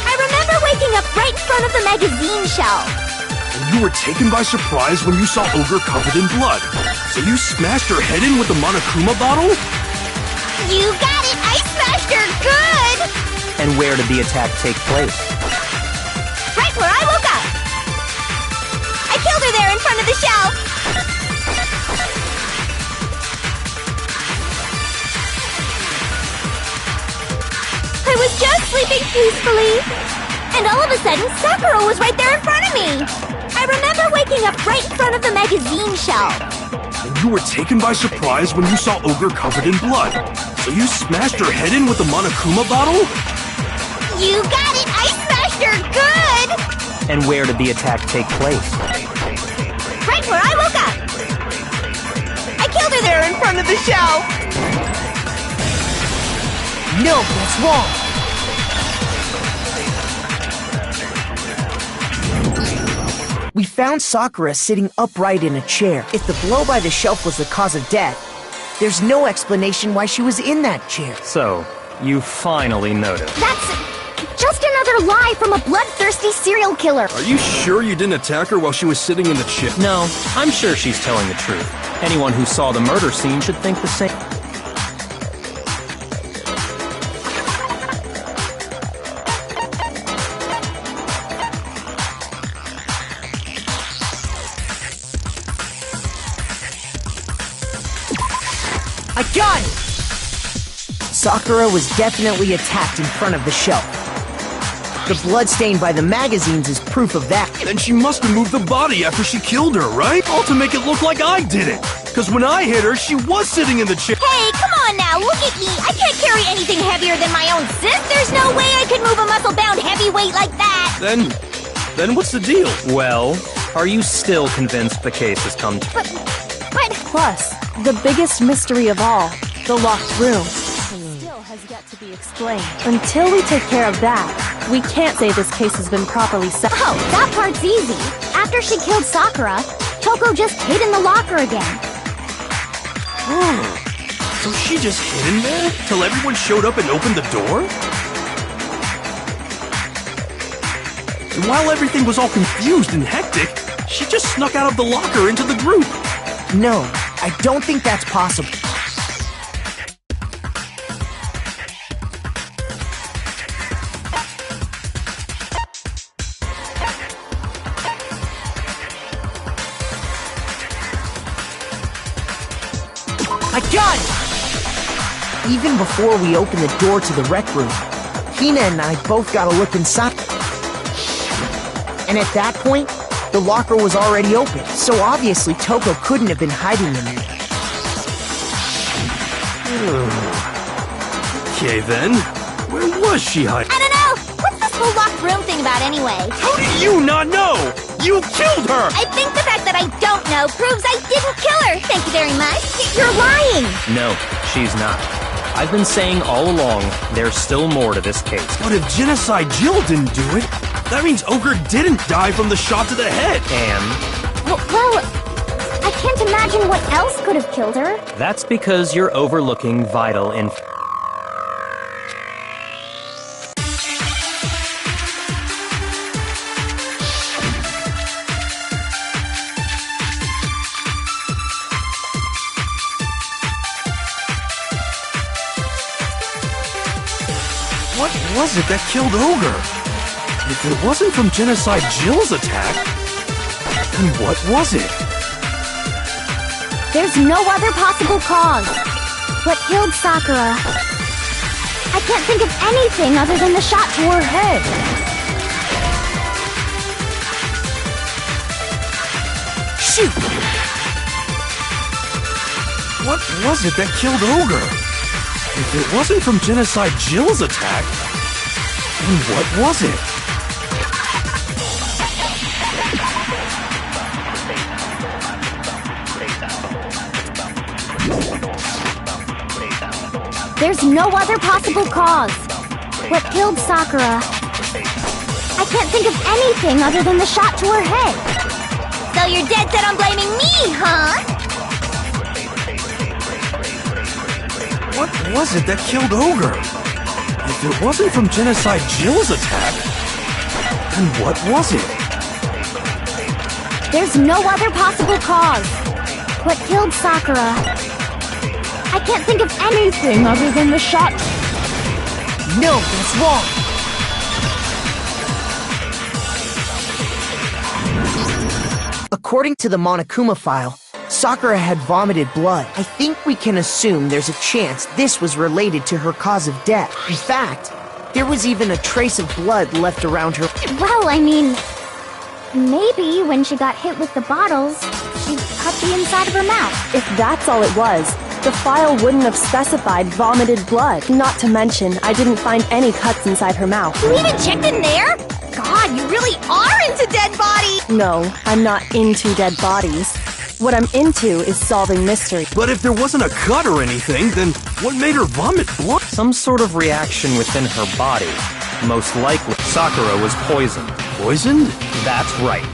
I remember waking up right in front of the magazine shelf. And you were taken by surprise when you saw Ogre covered in blood. So you smashed her head in with the Monokuma bottle? You got it! I smashed her good! And where did the attack take place? Right where I woke up! I killed her there in front of the shelf! I was just sleeping peacefully, and all of a sudden, Sakura was right there in front of me. I remember waking up right in front of the magazine shelf. And you were taken by surprise when you saw Ogre covered in blood. So you smashed her head in with the Monokuma bottle? You got it! I smashed her good! And where did the attack take place? Right where I woke up! I killed her there in front of the shelf! No, that's wrong. We found Sakura sitting upright in a chair. If the blow by the shelf was the cause of death, there's no explanation why she was in that chair. So, you finally noticed. That's just another lie from a bloodthirsty serial killer. Are you sure you didn't attack her while she was sitting in the chair? No, I'm sure she's telling the truth. Anyone who saw the murder scene should think the same. I got it! Sakura was definitely attacked in front of the shelf. The blood stain by the magazines is proof of that. Then she must have moved the body after she killed her, right? All to make it look like I did it. Because when I hit her, she was sitting in the chair. Hey, come on now, look at me. I can't carry anything heavier than my own sis. There's no way I could move a muscle-bound heavyweight like that. Then what's the deal? Well, are you still convinced the case has come to... But... Plus, the biggest mystery of all, the locked room, still has yet to be explained. Until we take care of that, we can't say this case has been properly settled. Oh, that part's easy. After she killed Sakura, Toko just hid in the locker again. So she just hid in there till everyone showed up and opened the door? And while everything was all confused and hectic, she just snuck out of the locker into the group. No, I don't think that's possible. I got it! Even before we opened the door to the rec room, Hina and I both got a look inside. And at that point, the locker was already open, so obviously Toko couldn't have been hiding in there. Okay then, where was she hiding? I don't know. What's this whole locked room thing about anyway? How do you not know? You killed her! I think the fact that I don't know proves I didn't kill her. Thank you very much. You're lying. No, she's not. I've been saying all along, there's still more to this case. But if Genocide Jill didn't do it, that means Ogre didn't die from the shot to the head. And Well, I can't imagine what else could have killed her. that's because you're overlooking vital What was it that killed Ogre? If it wasn't from Genocide Jill's attack, then what was it? There's no other possible cause. What killed Sakura? I can't think of anything other than the shot to her head. Shoot! What was it that killed Ogre? If it wasn't from Genocide Jill's attack, then what was it? There's no other possible cause. What killed Sakura? I can't think of anything other than the shot to her head. So you're dead set on blaming me, huh? What was it that killed Ogre? If it wasn't from Genocide Jill's attack, then what was it? There's no other possible cause. What killed Sakura? I can't think of anything other than the shot. No, that's wrong. According to the Monokuma file, Sakura had vomited blood. I think we can assume there's a chance this was related to her cause of death. In fact, there was even a trace of blood left around her. Well, I mean, maybe when she got hit with the bottles, she cut the inside of her mouth. If that's all it was, the file wouldn't have specified vomited blood. Not to mention, I didn't find any cuts inside her mouth. You even checked in there? God, you really are into dead bodies! No, I'm not into dead bodies. What I'm into is solving mystery. But if there wasn't a cut or anything, then what made her vomit blood? Some sort of reaction within her body. Most likely, Sakura was poisoned. Poisoned? That's right.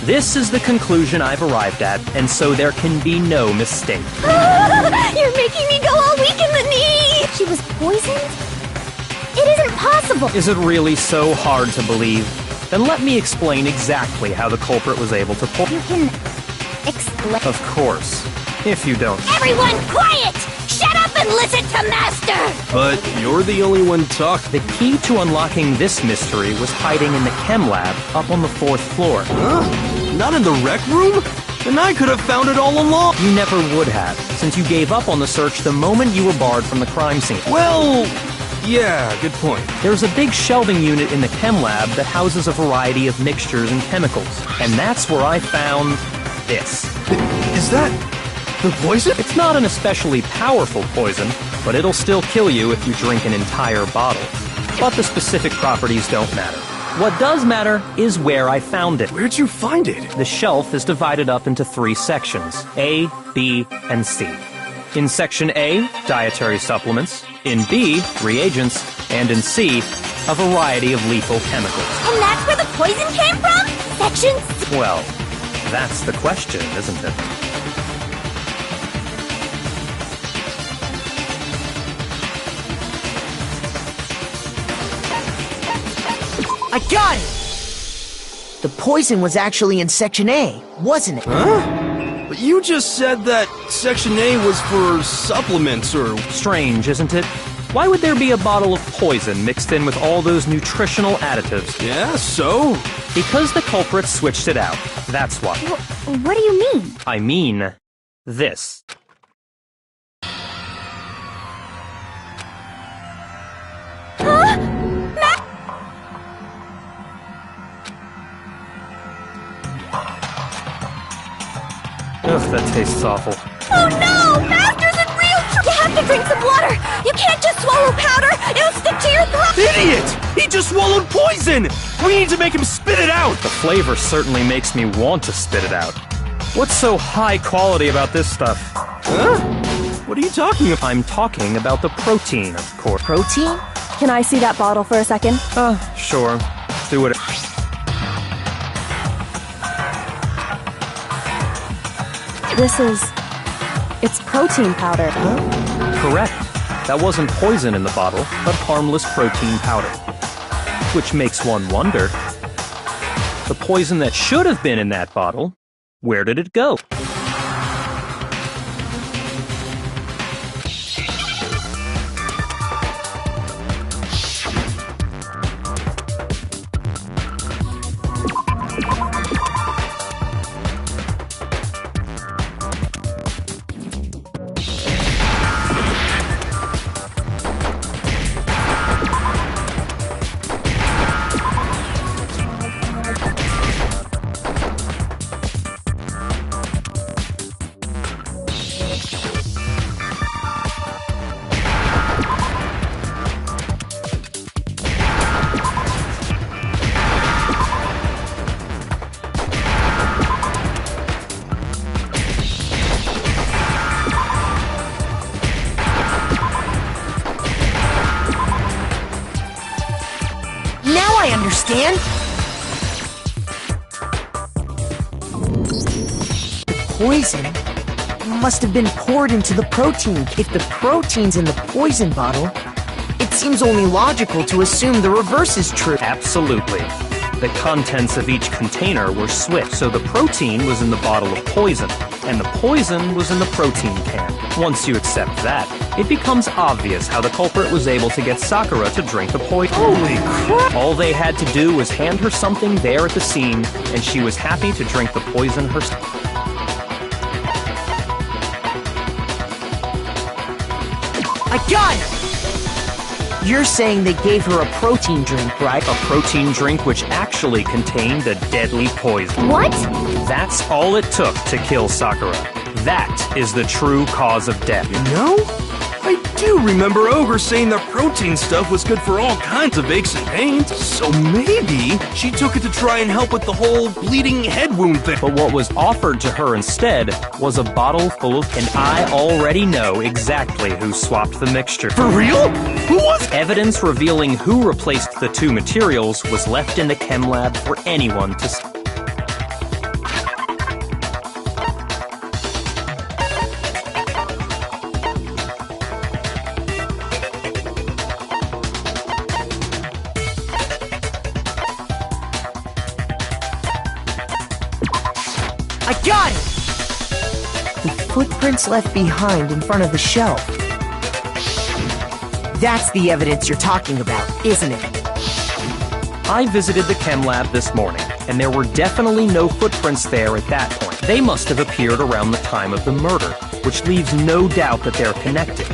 This is the conclusion I've arrived at, and so there can be no mistake. You're making me go all weak in the knee! She was poisoned? It isn't possible! Is it really so hard to believe? Then let me explain exactly how the culprit was able to You can explain. Of course. If you don't. Everyone quiet! Shut up and listen to Master! But you're the only one talking. The key to unlocking this mystery was hiding in the chem lab up on the 4th floor. Huh? Not in the rec room? Then I could have found it all along. You never would have, since you gave up on the search the moment you were barred from the crime scene. Well, yeah, good point. There's a big shelving unit in the chem lab that houses a variety of mixtures and chemicals. And that's where I found this. Is that the poison? It's not an especially powerful poison, but it'll still kill you if you drink an entire bottle. But the specific properties don't matter. What does matter is where I found it. Where'd you find it? The shelf is divided up into 3 sections, A, B, and C. In Section A, dietary supplements. In B, reagents. And in C, a variety of lethal chemicals. And that's where the poison came from? Section C. Well, that's the question, isn't it? I got it! The poison was actually in Section A, wasn't it? Huh? But you just said that Section A was for supplements or... Strange, isn't it? Why would there be a bottle of poison mixed in with all those nutritional additives? Yeah, so? Because the culprit switched it out. That's why. What do you mean? I mean this. Ugh, that tastes awful. Oh no! Master's in real trouble! You have to drink some water! You can't just swallow powder! It'll stick to your throat! Idiot! He just swallowed poison! We need to make him spit it out! The flavor certainly makes me want to spit it out. What's so high quality about this stuff? Huh? What are you talking about? I'm talking about the protein, of course. Protein? Can I see that bottle for a second? Sure. Do it. It's protein powder. Correct. That wasn't poison in the bottle, but harmless protein powder. Which makes one wonder, the poison that should have been in that bottle, where did it go? scan? The poison must have been poured into the protein. If the protein's in the poison bottle, it seems only logical to assume the reverse is true. Absolutely. The contents of each container were switched, so the protein was in the bottle of poison, and the poison was in the protein can. Once you accept that, it becomes obvious how the culprit was able to get Sakura to drink the poison. Holy crap! All they had to do was hand her something there at the scene, and she was happy to drink the poison herself. I got it! You're saying they gave her a protein drink, right? A protein drink which actually contained a deadly poison. What? That's all it took to kill Sakura. That is the true cause of death. You know, I do remember Ogre saying that protein stuff was good for all kinds of aches and pains. So maybe she took it to try and help with the whole bleeding head wound thing. But what was offered to her instead was a bottle full of... And I already know exactly who swapped the mixture. For real? Who was? Evidence revealing who replaced the two materials was left in the chem lab for anyone to see. I got it! The footprints left behind in front of the shelf. That's the evidence you're talking about, isn't it? I visited the chem lab this morning, and there were definitely no footprints there at that point. They must have appeared around the time of the murder, which leaves no doubt that they're connected.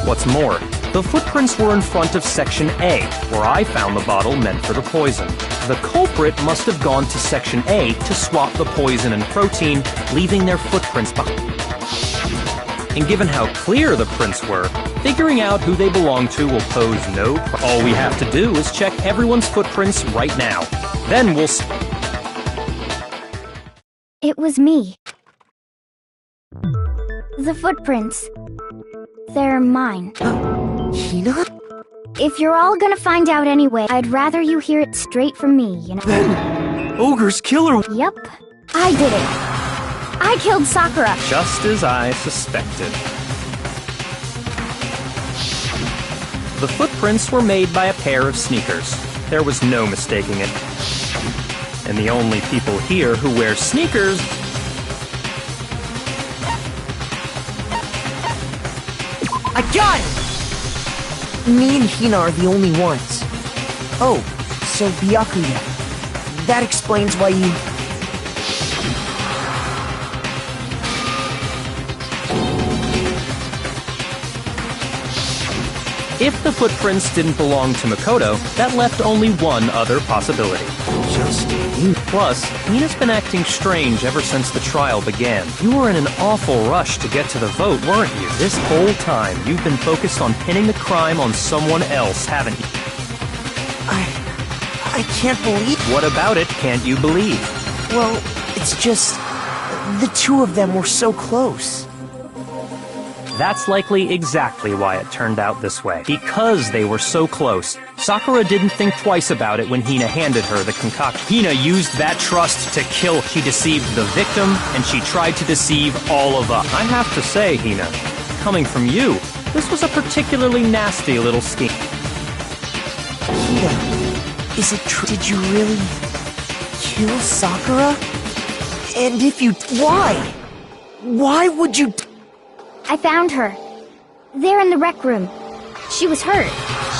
What's more, the footprints were in front of Section A, where I found the bottle meant for the poison. The culprit must have gone to Section A to swap the poison and protein, leaving their footprints behind. And given how clear the prints were, figuring out who they belong to will pose no problem. All we have to do is check everyone's footprints right now. Then we'll... It was me. The footprints. They're mine. Hina? If you're all gonna find out anyway, I'd rather you hear it straight from me, you know? Then Ogre's killer. Yep, I did it. I killed Sakura. Just as I suspected. The footprints were made by a pair of sneakers. There was no mistaking it. And the only people here who wear sneakers... I got it! Me and Hina are the only ones. Oh, so Byakuya. That explains why you... If the footprints didn't belong to Makoto, that left only one other possibility. Justine. Plus, Hina's been acting strange ever since the trial began. You were in an awful rush to get to the vote, weren't you? This whole time, you've been focused on pinning the crime on someone else, haven't you? I can't believe... What about it can't you believe? Well, it's just... the two of them were so close. That's likely exactly why it turned out this way. Because they were so close, Sakura didn't think twice about it when Hina handed her the concoction. Hina used that trust to kill. She deceived the victim, and she tried to deceive all of us. I have to say, Hina, coming from you, this was a particularly nasty little scheme. Hina, is it true? Did you really kill Sakura? And if you... why? Why would you... I found her. There in the rec room. She was hurt.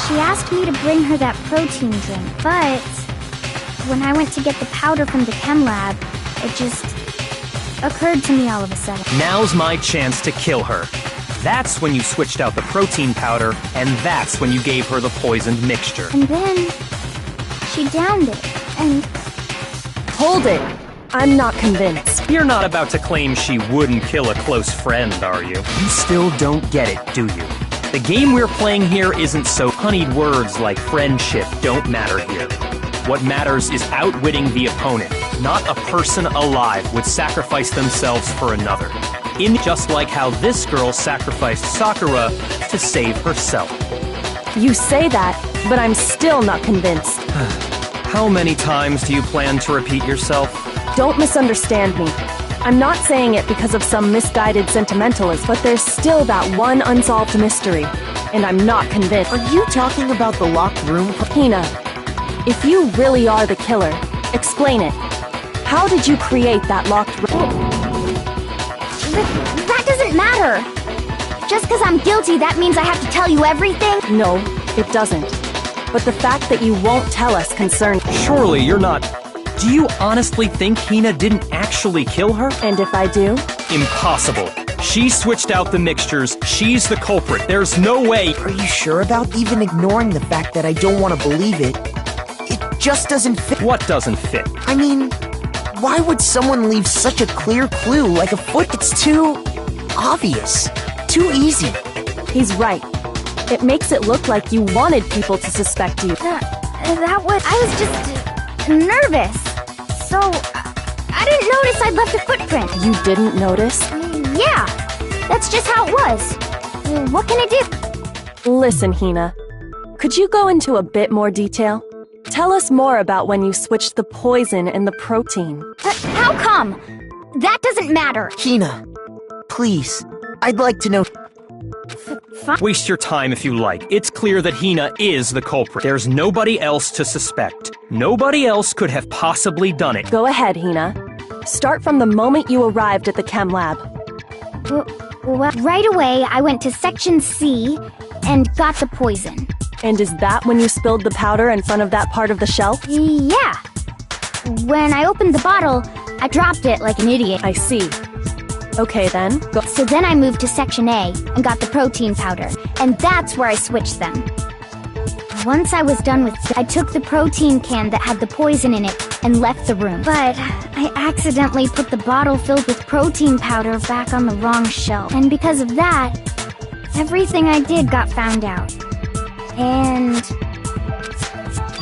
She asked me to bring her that protein drink, but... when I went to get the powder from the chem lab, it just... occurred to me all of a sudden. Now's my chance to kill her. That's when you switched out the protein powder, and that's when you gave her the poisoned mixture. And then... she downed it, and... Hold it! I'm not convinced. You're not about to claim she wouldn't kill a close friend, are you? You still don't get it, do you? The game we're playing here isn't so honeyed words like friendship don't matter here. What matters is outwitting the opponent. Not a person alive would sacrifice themselves for another. Just like how this girl sacrificed Sakura to save herself. You say that, but I'm still not convinced. How many times do you plan to repeat yourself? Don't misunderstand me. I'm not saying it because of some misguided sentimentalism, but there's still that one unsolved mystery, and I'm not convinced. Are you talking about the locked room? Hina, if you really are the killer, explain it. How did you create that locked room? That doesn't matter. Just because I'm guilty, that means I have to tell you everything? No, it doesn't. But the fact that you won't tell us concerns. Surely you're not... Do you honestly think Hina didn't actually kill her? And if I do? Impossible. She switched out the mixtures. She's the culprit. There's no way... Are you sure about even ignoring the fact that I don't want to believe it? It just doesn't fit. What doesn't fit? I mean, why would someone leave such a clear clue like a foot? It's too... obvious. Too easy. He's right. It makes it look like you wanted people to suspect you. That was... I was just nervous. So, I didn't notice I'd left a footprint. You didn't notice? Yeah, that's just how it was. What can I do? Listen, Hina. Could you go into a bit more detail? Tell us more about when you switched the poison and the protein. How come? That doesn't matter. Hina, please. I'd like to know... Waste your time if you like. It's clear that Hina is the culprit. There's nobody else to suspect. Nobody else could have possibly done it. Go ahead, Hina. Start from the moment you arrived at the chem lab. Well, right away, I went to Section C and got the poison. And is that when you spilled the powder in front of that part of the shelf? Yeah. When I opened the bottle, I dropped it like an idiot. I see. Okay then, go. So then I moved to Section A and got the protein powder, and that's where I switched them. Once I was done with I took the protein can that had the poison in it and left the room. But I accidentally put the bottle filled with protein powder back on the wrong shelf. And because of that, everything I did got found out. And...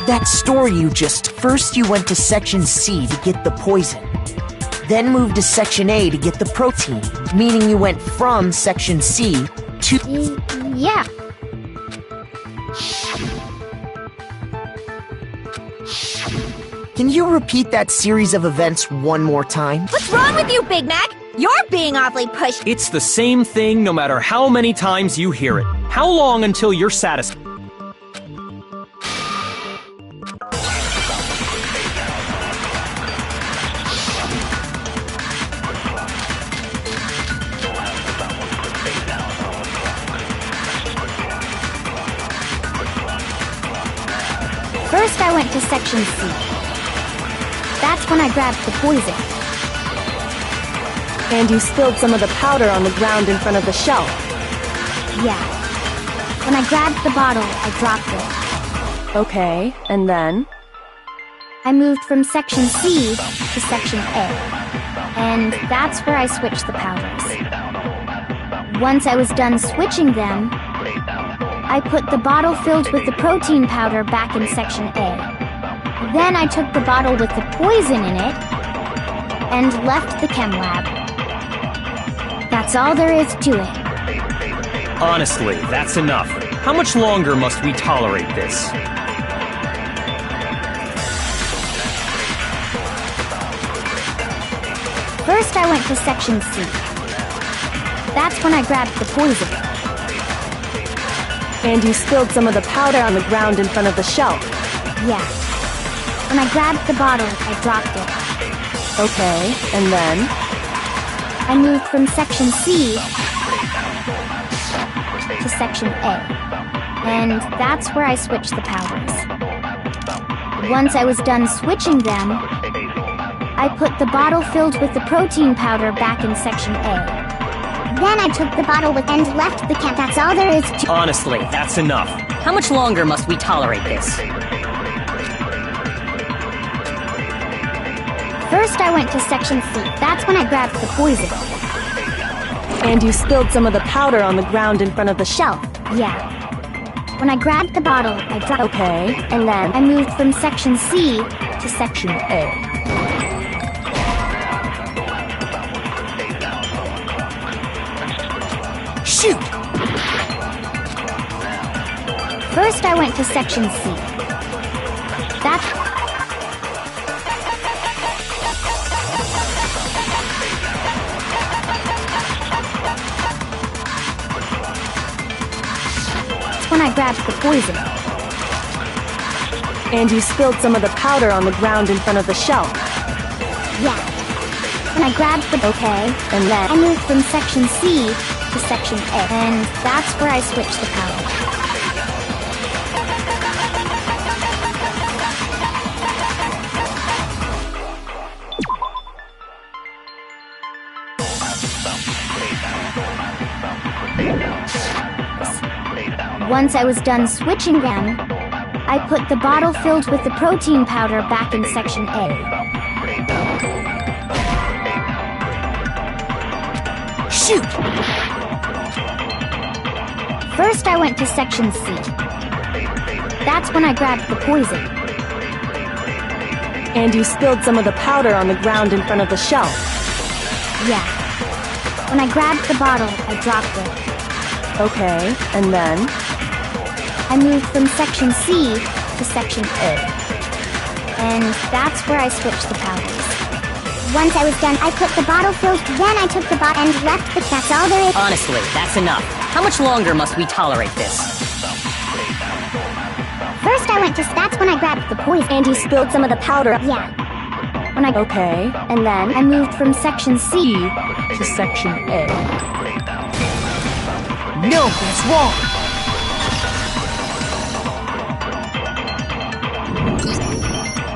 That story you just... First you went to Section C to get the poison. Then moved to Section A to get the protein, meaning you went from Section C to... Yeah. Can you repeat that series of events one more time? What's wrong with you, Big Mac? You're being awfully pushy. It's the same thing no matter how many times you hear it. How long until you're satisfied? First, I went to Section C. That's when I grabbed the poison. And you spilled some of the powder on the ground in front of the shelf. Yeah. When I grabbed the bottle, I dropped it. Okay, and then? I moved from Section C to Section A. And that's where I switched the powders. Once I was done switching them, I put the bottle filled with the protein powder back in Section A. Then I took the bottle with the poison in it and left the chem lab. That's all there is to it. Honestly, that's enough. How much longer must we tolerate this? First, I went to Section C. That's when I grabbed the poison. And you spilled some of the powder on the ground in front of the shelf. Yeah. When I grabbed the bottle, I dropped it. Okay, and then? I moved from Section C to Section A. And that's where I switched the powders. Once I was done switching them, I put the bottle filled with the protein powder back in Section A. Then I took the bottle with and left the camp. That's all there is to... Honestly, that's enough. How much longer must we tolerate this? First, I went to Section C. That's when I grabbed the poison. And you spilled some of the powder on the ground in front of the shelf. Yeah. When I grabbed the bottle, I dropped... Okay, and then? I moved from Section C to Section A. Shoot! First, I went to Section C. That's when I grabbed the poison. And you spilled some of the powder on the ground in front of the shelf. Yeah. And I grabbed the... Okay. And then... I moved from Section C to Section A. And that's where I switched the powder. Once I was done switching them, I put the bottle filled with the protein powder back in Section A. Shoot! First, I went to Section C. That's when I grabbed the poison. And you spilled some of the powder on the ground in front of the shelf. Yeah. When I grabbed the bottle, I dropped it. Okay, and then? I moved from Section C to Section A. And that's where I switched the powders. Once I was done, I put the bottle filled, then I took the bottle and left the... That's all there is. Honestly, that's enough. How much longer must we tolerate this? First I went to... That's when I grabbed the poison. And you spilled some of the powder. Yeah. When I... Okay, and then? I moved from Section C to Section A. No, that's wrong!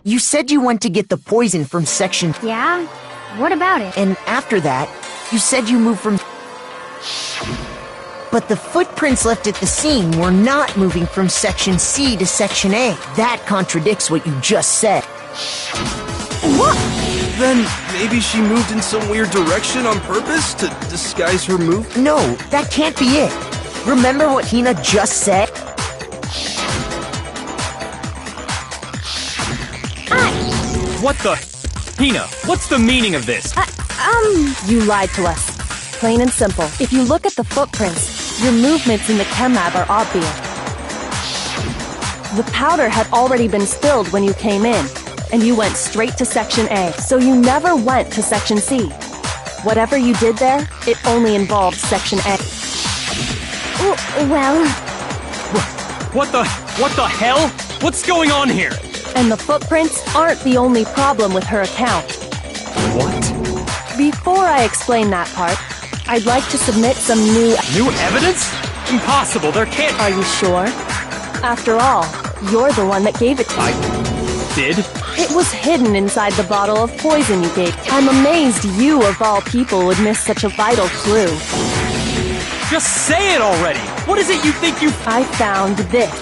You said you went to get the poison from Section... Yeah? What about it? And after that, you said you moved from... But the footprints left at the scene were not moving from Section C to Section A. That contradicts what you just said. What? Then maybe she moved in some weird direction on purpose to disguise her move? No, that can't be it. Remember what Hina just said? What the? Hina, what's the meaning of this? You lied to us. Plain and simple. If you look at the footprints, your movements in the chem lab are obvious. The powder had already been spilled when you came in, and you went straight to Section A, so you never went to Section C. Whatever you did there, it only involved Section A. Well... What the hell? What's going on here? And the footprints aren't the only problem with her account. What? Before I explain that part, I'd like to submit some new evidence? Impossible, there can't... Are you sure? After all, you're the one that gave it to me. I did? It was hidden inside the bottle of poison you gave. I'm amazed you, of all people, would miss such a vital clue. Just say it already! What is it you think you... I found this.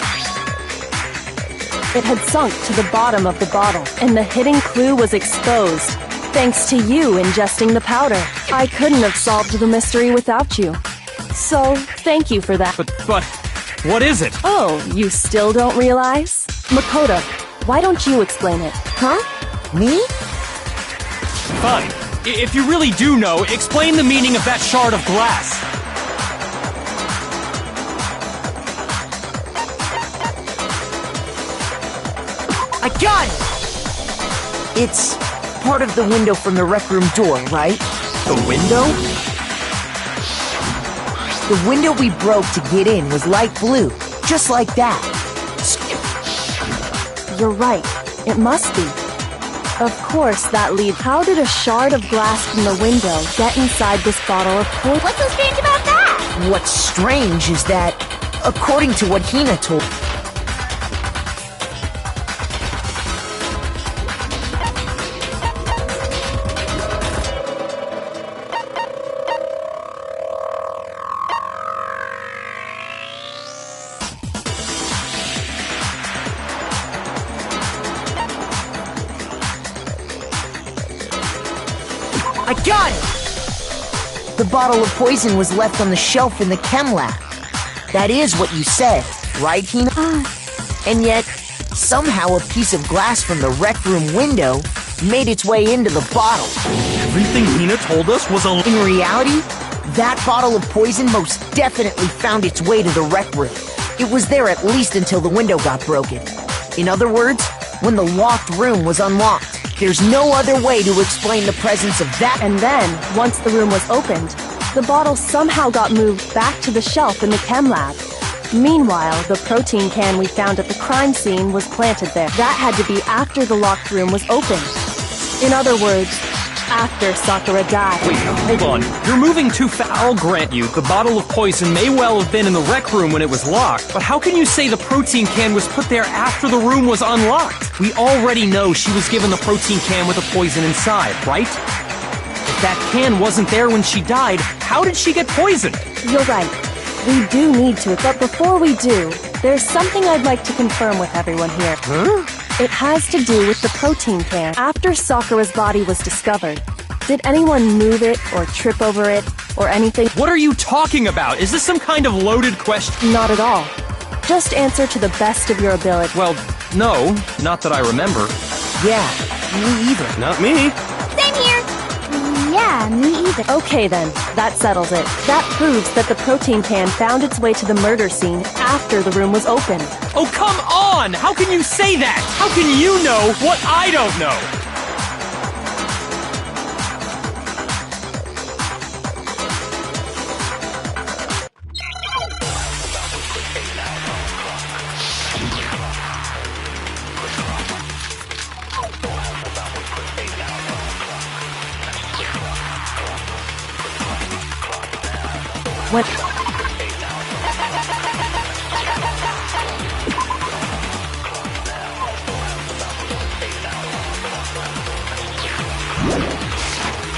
It had sunk to the bottom of the bottle, and the hidden clue was exposed, thanks to you ingesting the powder. I couldn't have solved the mystery without you. So, thank you for that. But, what is it? Oh, you still don't realize? Makoto, why don't you explain it? Huh? Me? Fine. If you really do know, explain the meaning of that shard of glass. I got it! It's part of the window from the rec room door, right? The window? The window we broke to get in was light blue, just like that. You're right. It must be. Of course, that leads... How did a shard of glass from the window get inside this bottle of poison? What's so strange about that? What's strange is that, according to what Hina told... I got it! The bottle of poison was left on the shelf in the chem lab. That is what you said, right, Hina? And yet, somehow a piece of glass from the rec room window made its way into the bottle. Everything Hina told us was a... In reality, that bottle of poison most definitely found its way to the rec room. It was there at least until the window got broken. In other words, when the locked room was unlocked. There's no other way to explain the presence of that. And then, once the room was opened, the bottle somehow got moved back to the shelf in the chem lab. Meanwhile, the protein can we found at the crime scene was planted there. That had to be after the locked room was opened. In other words, after Sakura died. Wait, hold on. You're moving too fast. I'll grant you, the bottle of poison may well have been in the rec room when it was locked, but how can you say the protein can was put there after the room was unlocked? We already know she was given the protein can with the poison inside, right? If that can wasn't there when she died, how did she get poisoned? You're right. We do need to, but before we do, there's something I'd like to confirm with everyone here. Huh? It has to do with the protein can. After Sakura's body was discovered, did anyone move it or trip over it or anything? What are you talking about? Is this some kind of loaded question? Not at all. Just answer to the best of your ability. Well, no, not that I remember. Yeah, me either. Not me. Same here. Yeah, me either. Okay then, that settles it. That proves that the protein can found its way to the murder scene after the room was opened. Oh, come on! How can you say that? How can you know what I don't know?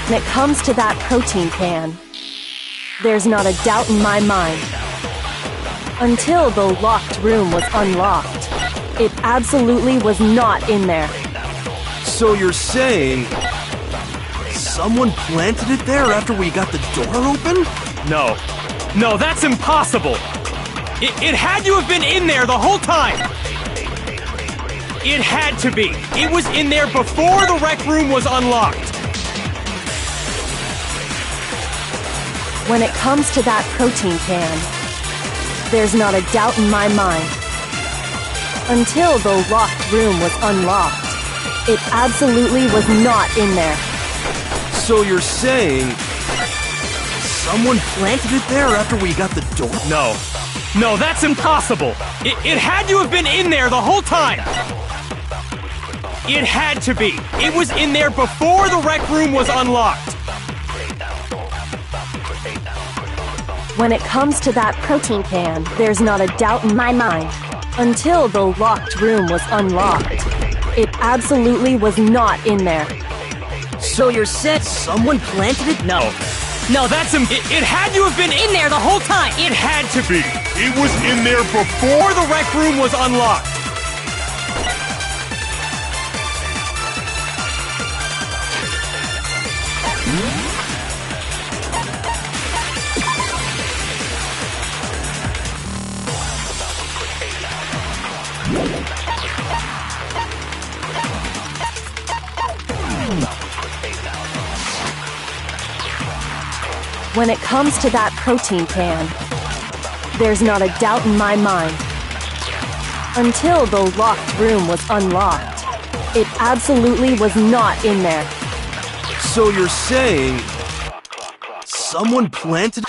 When it comes to that protein can, there's not a doubt in my mind. Until the locked room was unlocked, it absolutely was not in there. So you're saying someone planted it there after we got the door open? No. No, that's impossible! It had to have been in there the whole time! It had to be! It was in there before the rec room was unlocked! When it comes to that protein can, there's not a doubt in my mind. Until the locked room was unlocked, it absolutely was not in there. So you're saying someone planted it there after we got the door? No. No, that's impossible! It had to have been in there the whole time! It had to be! It was in there before the rec room was unlocked! When it comes to that protein can, there's not a doubt in my mind. Until the locked room was unlocked, it absolutely was not in there. So you're saying someone planted it? No. No, that's it had to have been in there the whole time! It had to be! It was in there before the rec room was unlocked! When it comes to that protein can, there's not a doubt in my mind. Until the locked room was unlocked, it absolutely was not in there. So you're saying someone planted...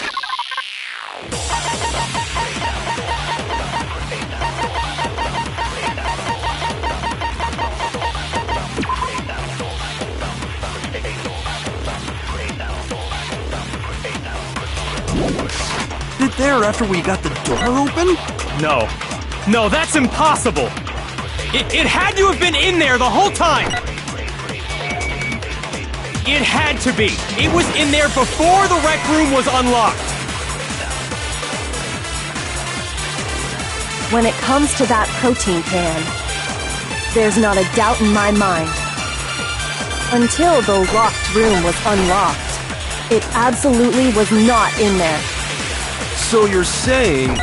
it there after we got the door open? No. No, that's impossible! It had to have been in there the whole time! It had to be! It was in there before the rec room was unlocked! When it comes to that protein can, there's not a doubt in my mind. Until the locked room was unlocked, it absolutely was not in there. So you're saying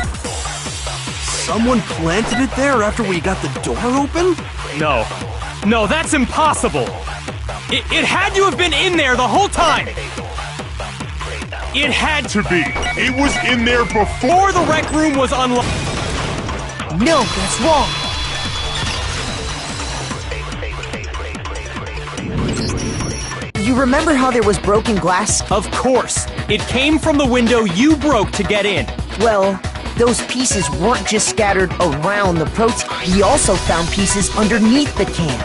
someone planted it there after we got the door open? No. No, that's impossible! It had to have been in there the whole time! It had to be! It was in there before the rec room was unlocked! No, that's wrong. You remember how there was broken glass? Of course! It came from the window you broke to get in! Well, those pieces weren't just scattered around the protein. We also found pieces underneath the can.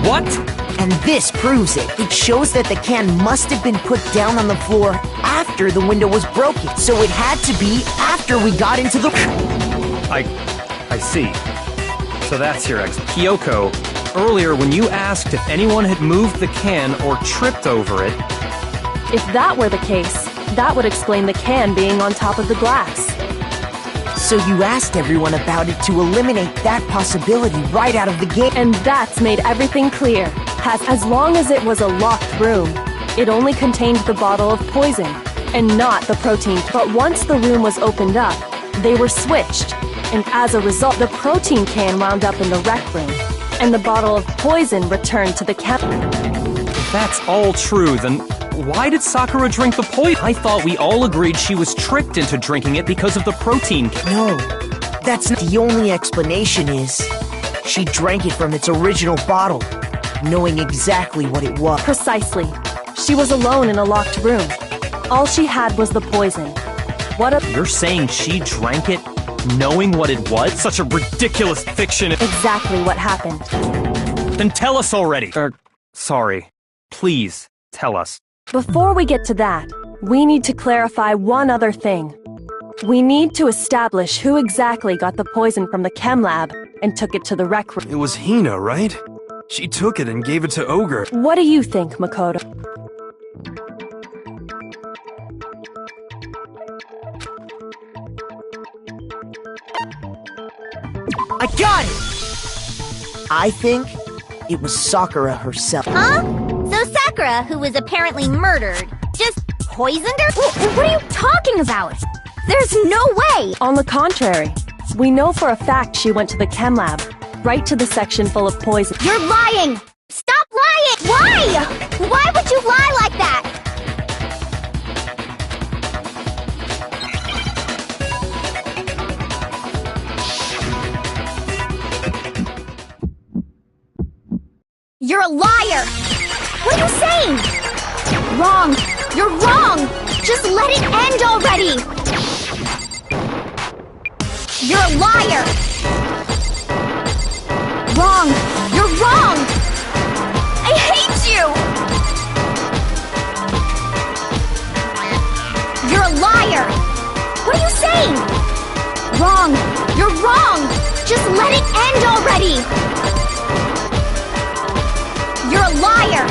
What? And this proves it. It shows that the can must have been put down on the floor after the window was broken. So it had to be after we got into the... I see. So that's your Kyoko, earlier when you asked if anyone had moved the can or tripped over it... If that were the case, that would explain the can being on top of the glass. So you asked everyone about it to eliminate that possibility right out of the gate. And that's made everything clear. As long as it was a locked room, it only contained the bottle of poison, and not the protein. But once the room was opened up, they were switched, and as a result, the protein can wound up in the rec room, and the bottle of poison returned to the If that's all true, then why did Sakura drink the poison? I thought we all agreed she was tricked into drinking it because of the protein can. No, that's not. The only explanation is she drank it from its original bottle, knowing exactly what it was. Precisely. She was alone in a locked room. All she had was the poison. You're saying she drank it knowing what it was? Such a ridiculous fiction. Exactly what happened. Then tell us already. Sorry. Please, tell us. Before we get to that, we need to clarify one other thing. We need to establish who exactly got the poison from the chem lab and took it to the rec room. It was Hina, right? She took it and gave it to Ogre. What do you think, Makoto? I got it! I think it was Sakura herself. Huh? So Sakura, who was apparently murdered, just poisoned her? What are you talking about? There's no way! On the contrary, we know for a fact she went to the chem lab, right to the section full of poison. You're lying! Stop lying! Why? Why would you lie like that? You're a liar! What are you saying? Wrong! You're wrong! Just let it end already! You're a liar! Wrong! You're wrong! I hate you! You're a liar! What are you saying? Wrong! You're wrong! Just let it end already! You're a liar!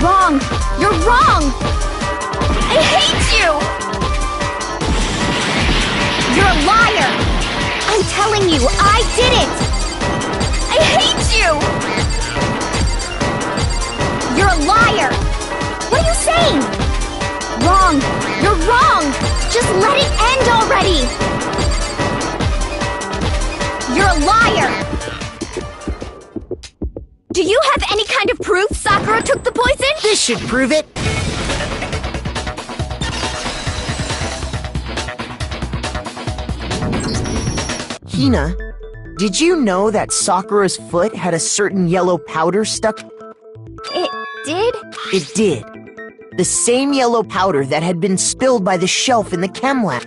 Wrong! You're wrong! I hate you! You're a liar! I'm telling you, I did it! I hate you! You're a liar! What are you saying? Wrong! You're wrong! Just let it end already! You're a liar! Do you have any kind of proof Sakura took the poison? This should prove it. Hina, did you know that Sakura's foot had a certain yellow powder stuck? It did? It did. The same yellow powder that had been spilled by the shelf in the chem lab.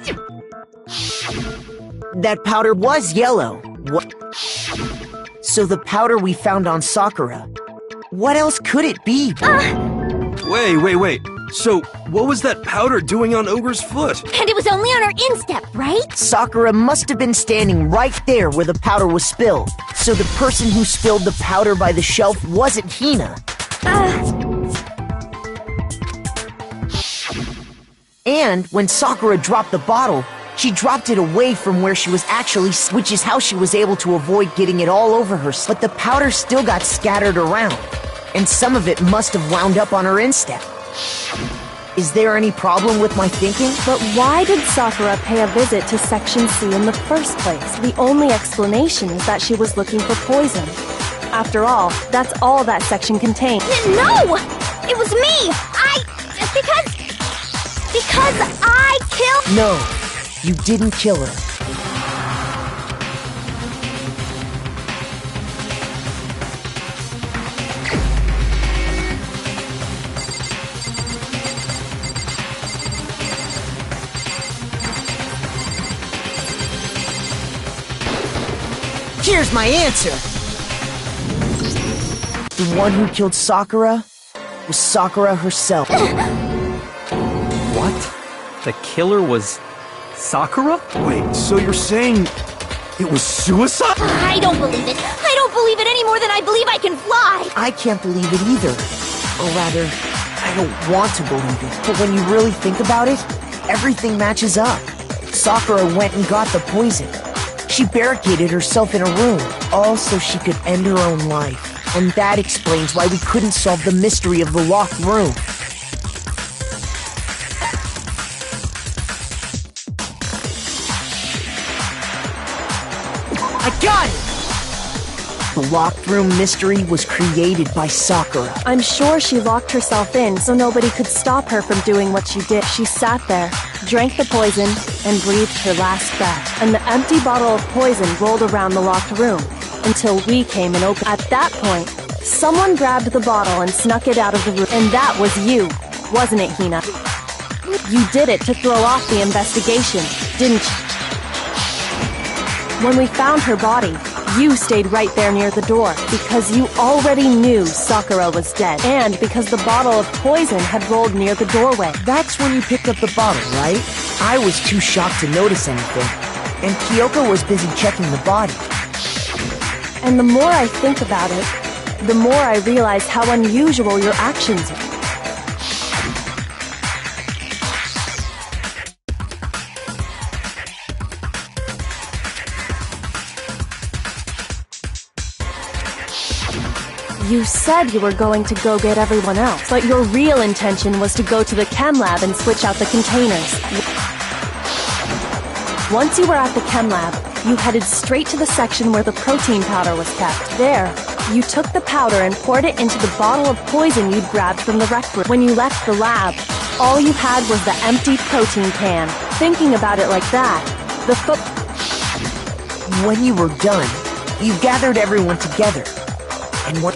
That powder was yellow. What? So the powder we found on Sakura, what else could it be? Wait. So, what was that powder doing on Ogre's foot? And it was only on her instep, right? Sakura must have been standing right there where the powder was spilled. So the person who spilled the powder by the shelf wasn't Hina. And when Sakura dropped the bottle, she dropped it away from where she was actually, which is how she was able to avoid getting it all over her. But the powder still got scattered around, and some of it must have wound up on her instep. Is there any problem with my thinking? But why did Sakura pay a visit to Section C in the first place? The only explanation is that she was looking for poison. After all, that's all that section contained. No! It was me! Because I killed... No, you didn't kill her. Here's my answer! The one who killed Sakura was Sakura herself. What? The killer was Sakura? Wait, so you're saying it was suicide? I don't believe it. I don't believe it any more than I believe I can fly. I can't believe it either. Or rather, I don't want to believe it. But when you really think about it, everything matches up. Sakura went and got the poison. She barricaded herself in a room, all so she could end her own life. And that explains why we couldn't solve the mystery of the locked room. I got it! The locked room mystery was created by Sakura. I'm sure she locked herself in so nobody could stop her from doing what she did. She sat there, drank the poison, and breathed her last breath. And the empty bottle of poison rolled around the locked room until we came and opened. At that point, someone grabbed the bottle and snuck it out of the room. And that was you, wasn't it, Hina? You did it to throw off the investigation, didn't you? When we found her body, you stayed right there near the door because you already knew Sakura was dead and because the bottle of poison had rolled near the doorway. That's when you picked up the bottle, right? I was too shocked to notice anything, and Kyoko was busy checking the body. And the more I think about it, the more I realize how unusual your actions are. You said you were going to go get everyone else, but your real intention was to go to the chem lab and switch out the containers. Once you were at the chem lab, you headed straight to the section where the protein powder was kept. There, you took the powder and poured it into the bottle of poison you'd grabbed from the rec room. When you left the lab, all you had was the empty protein can. Thinking about it like that, the When you were done, you gathered everyone together. And what...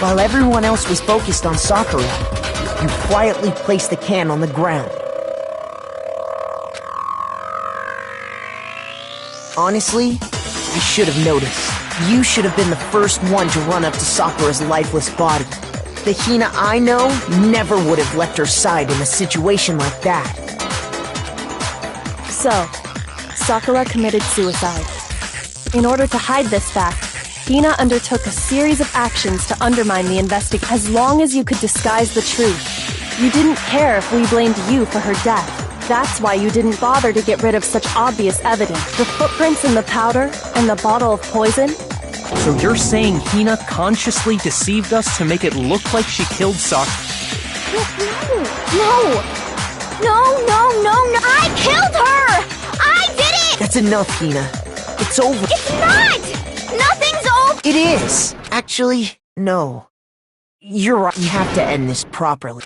While everyone else was focused on Sakura, you quietly placed the can on the ground. Honestly, I should have noticed. You should have been the first one to run up to Sakura's lifeless body. The Hina I know never would have left her side in a situation like that. So, Sakura committed suicide. In order to hide this fact, Hina undertook a series of actions to undermine the investigation. As long as you could disguise the truth, you didn't care if we blamed you for her death. That's why you didn't bother to get rid of such obvious evidence. The footprints in the powder and the bottle of poison. So you're saying Hina consciously deceived us to make it look like she killed Sakura? No! I killed her! I did it! That's enough, Hina. It's over. It's not! Nothing's over! It is! Actually, no. You're right. You have to end this properly.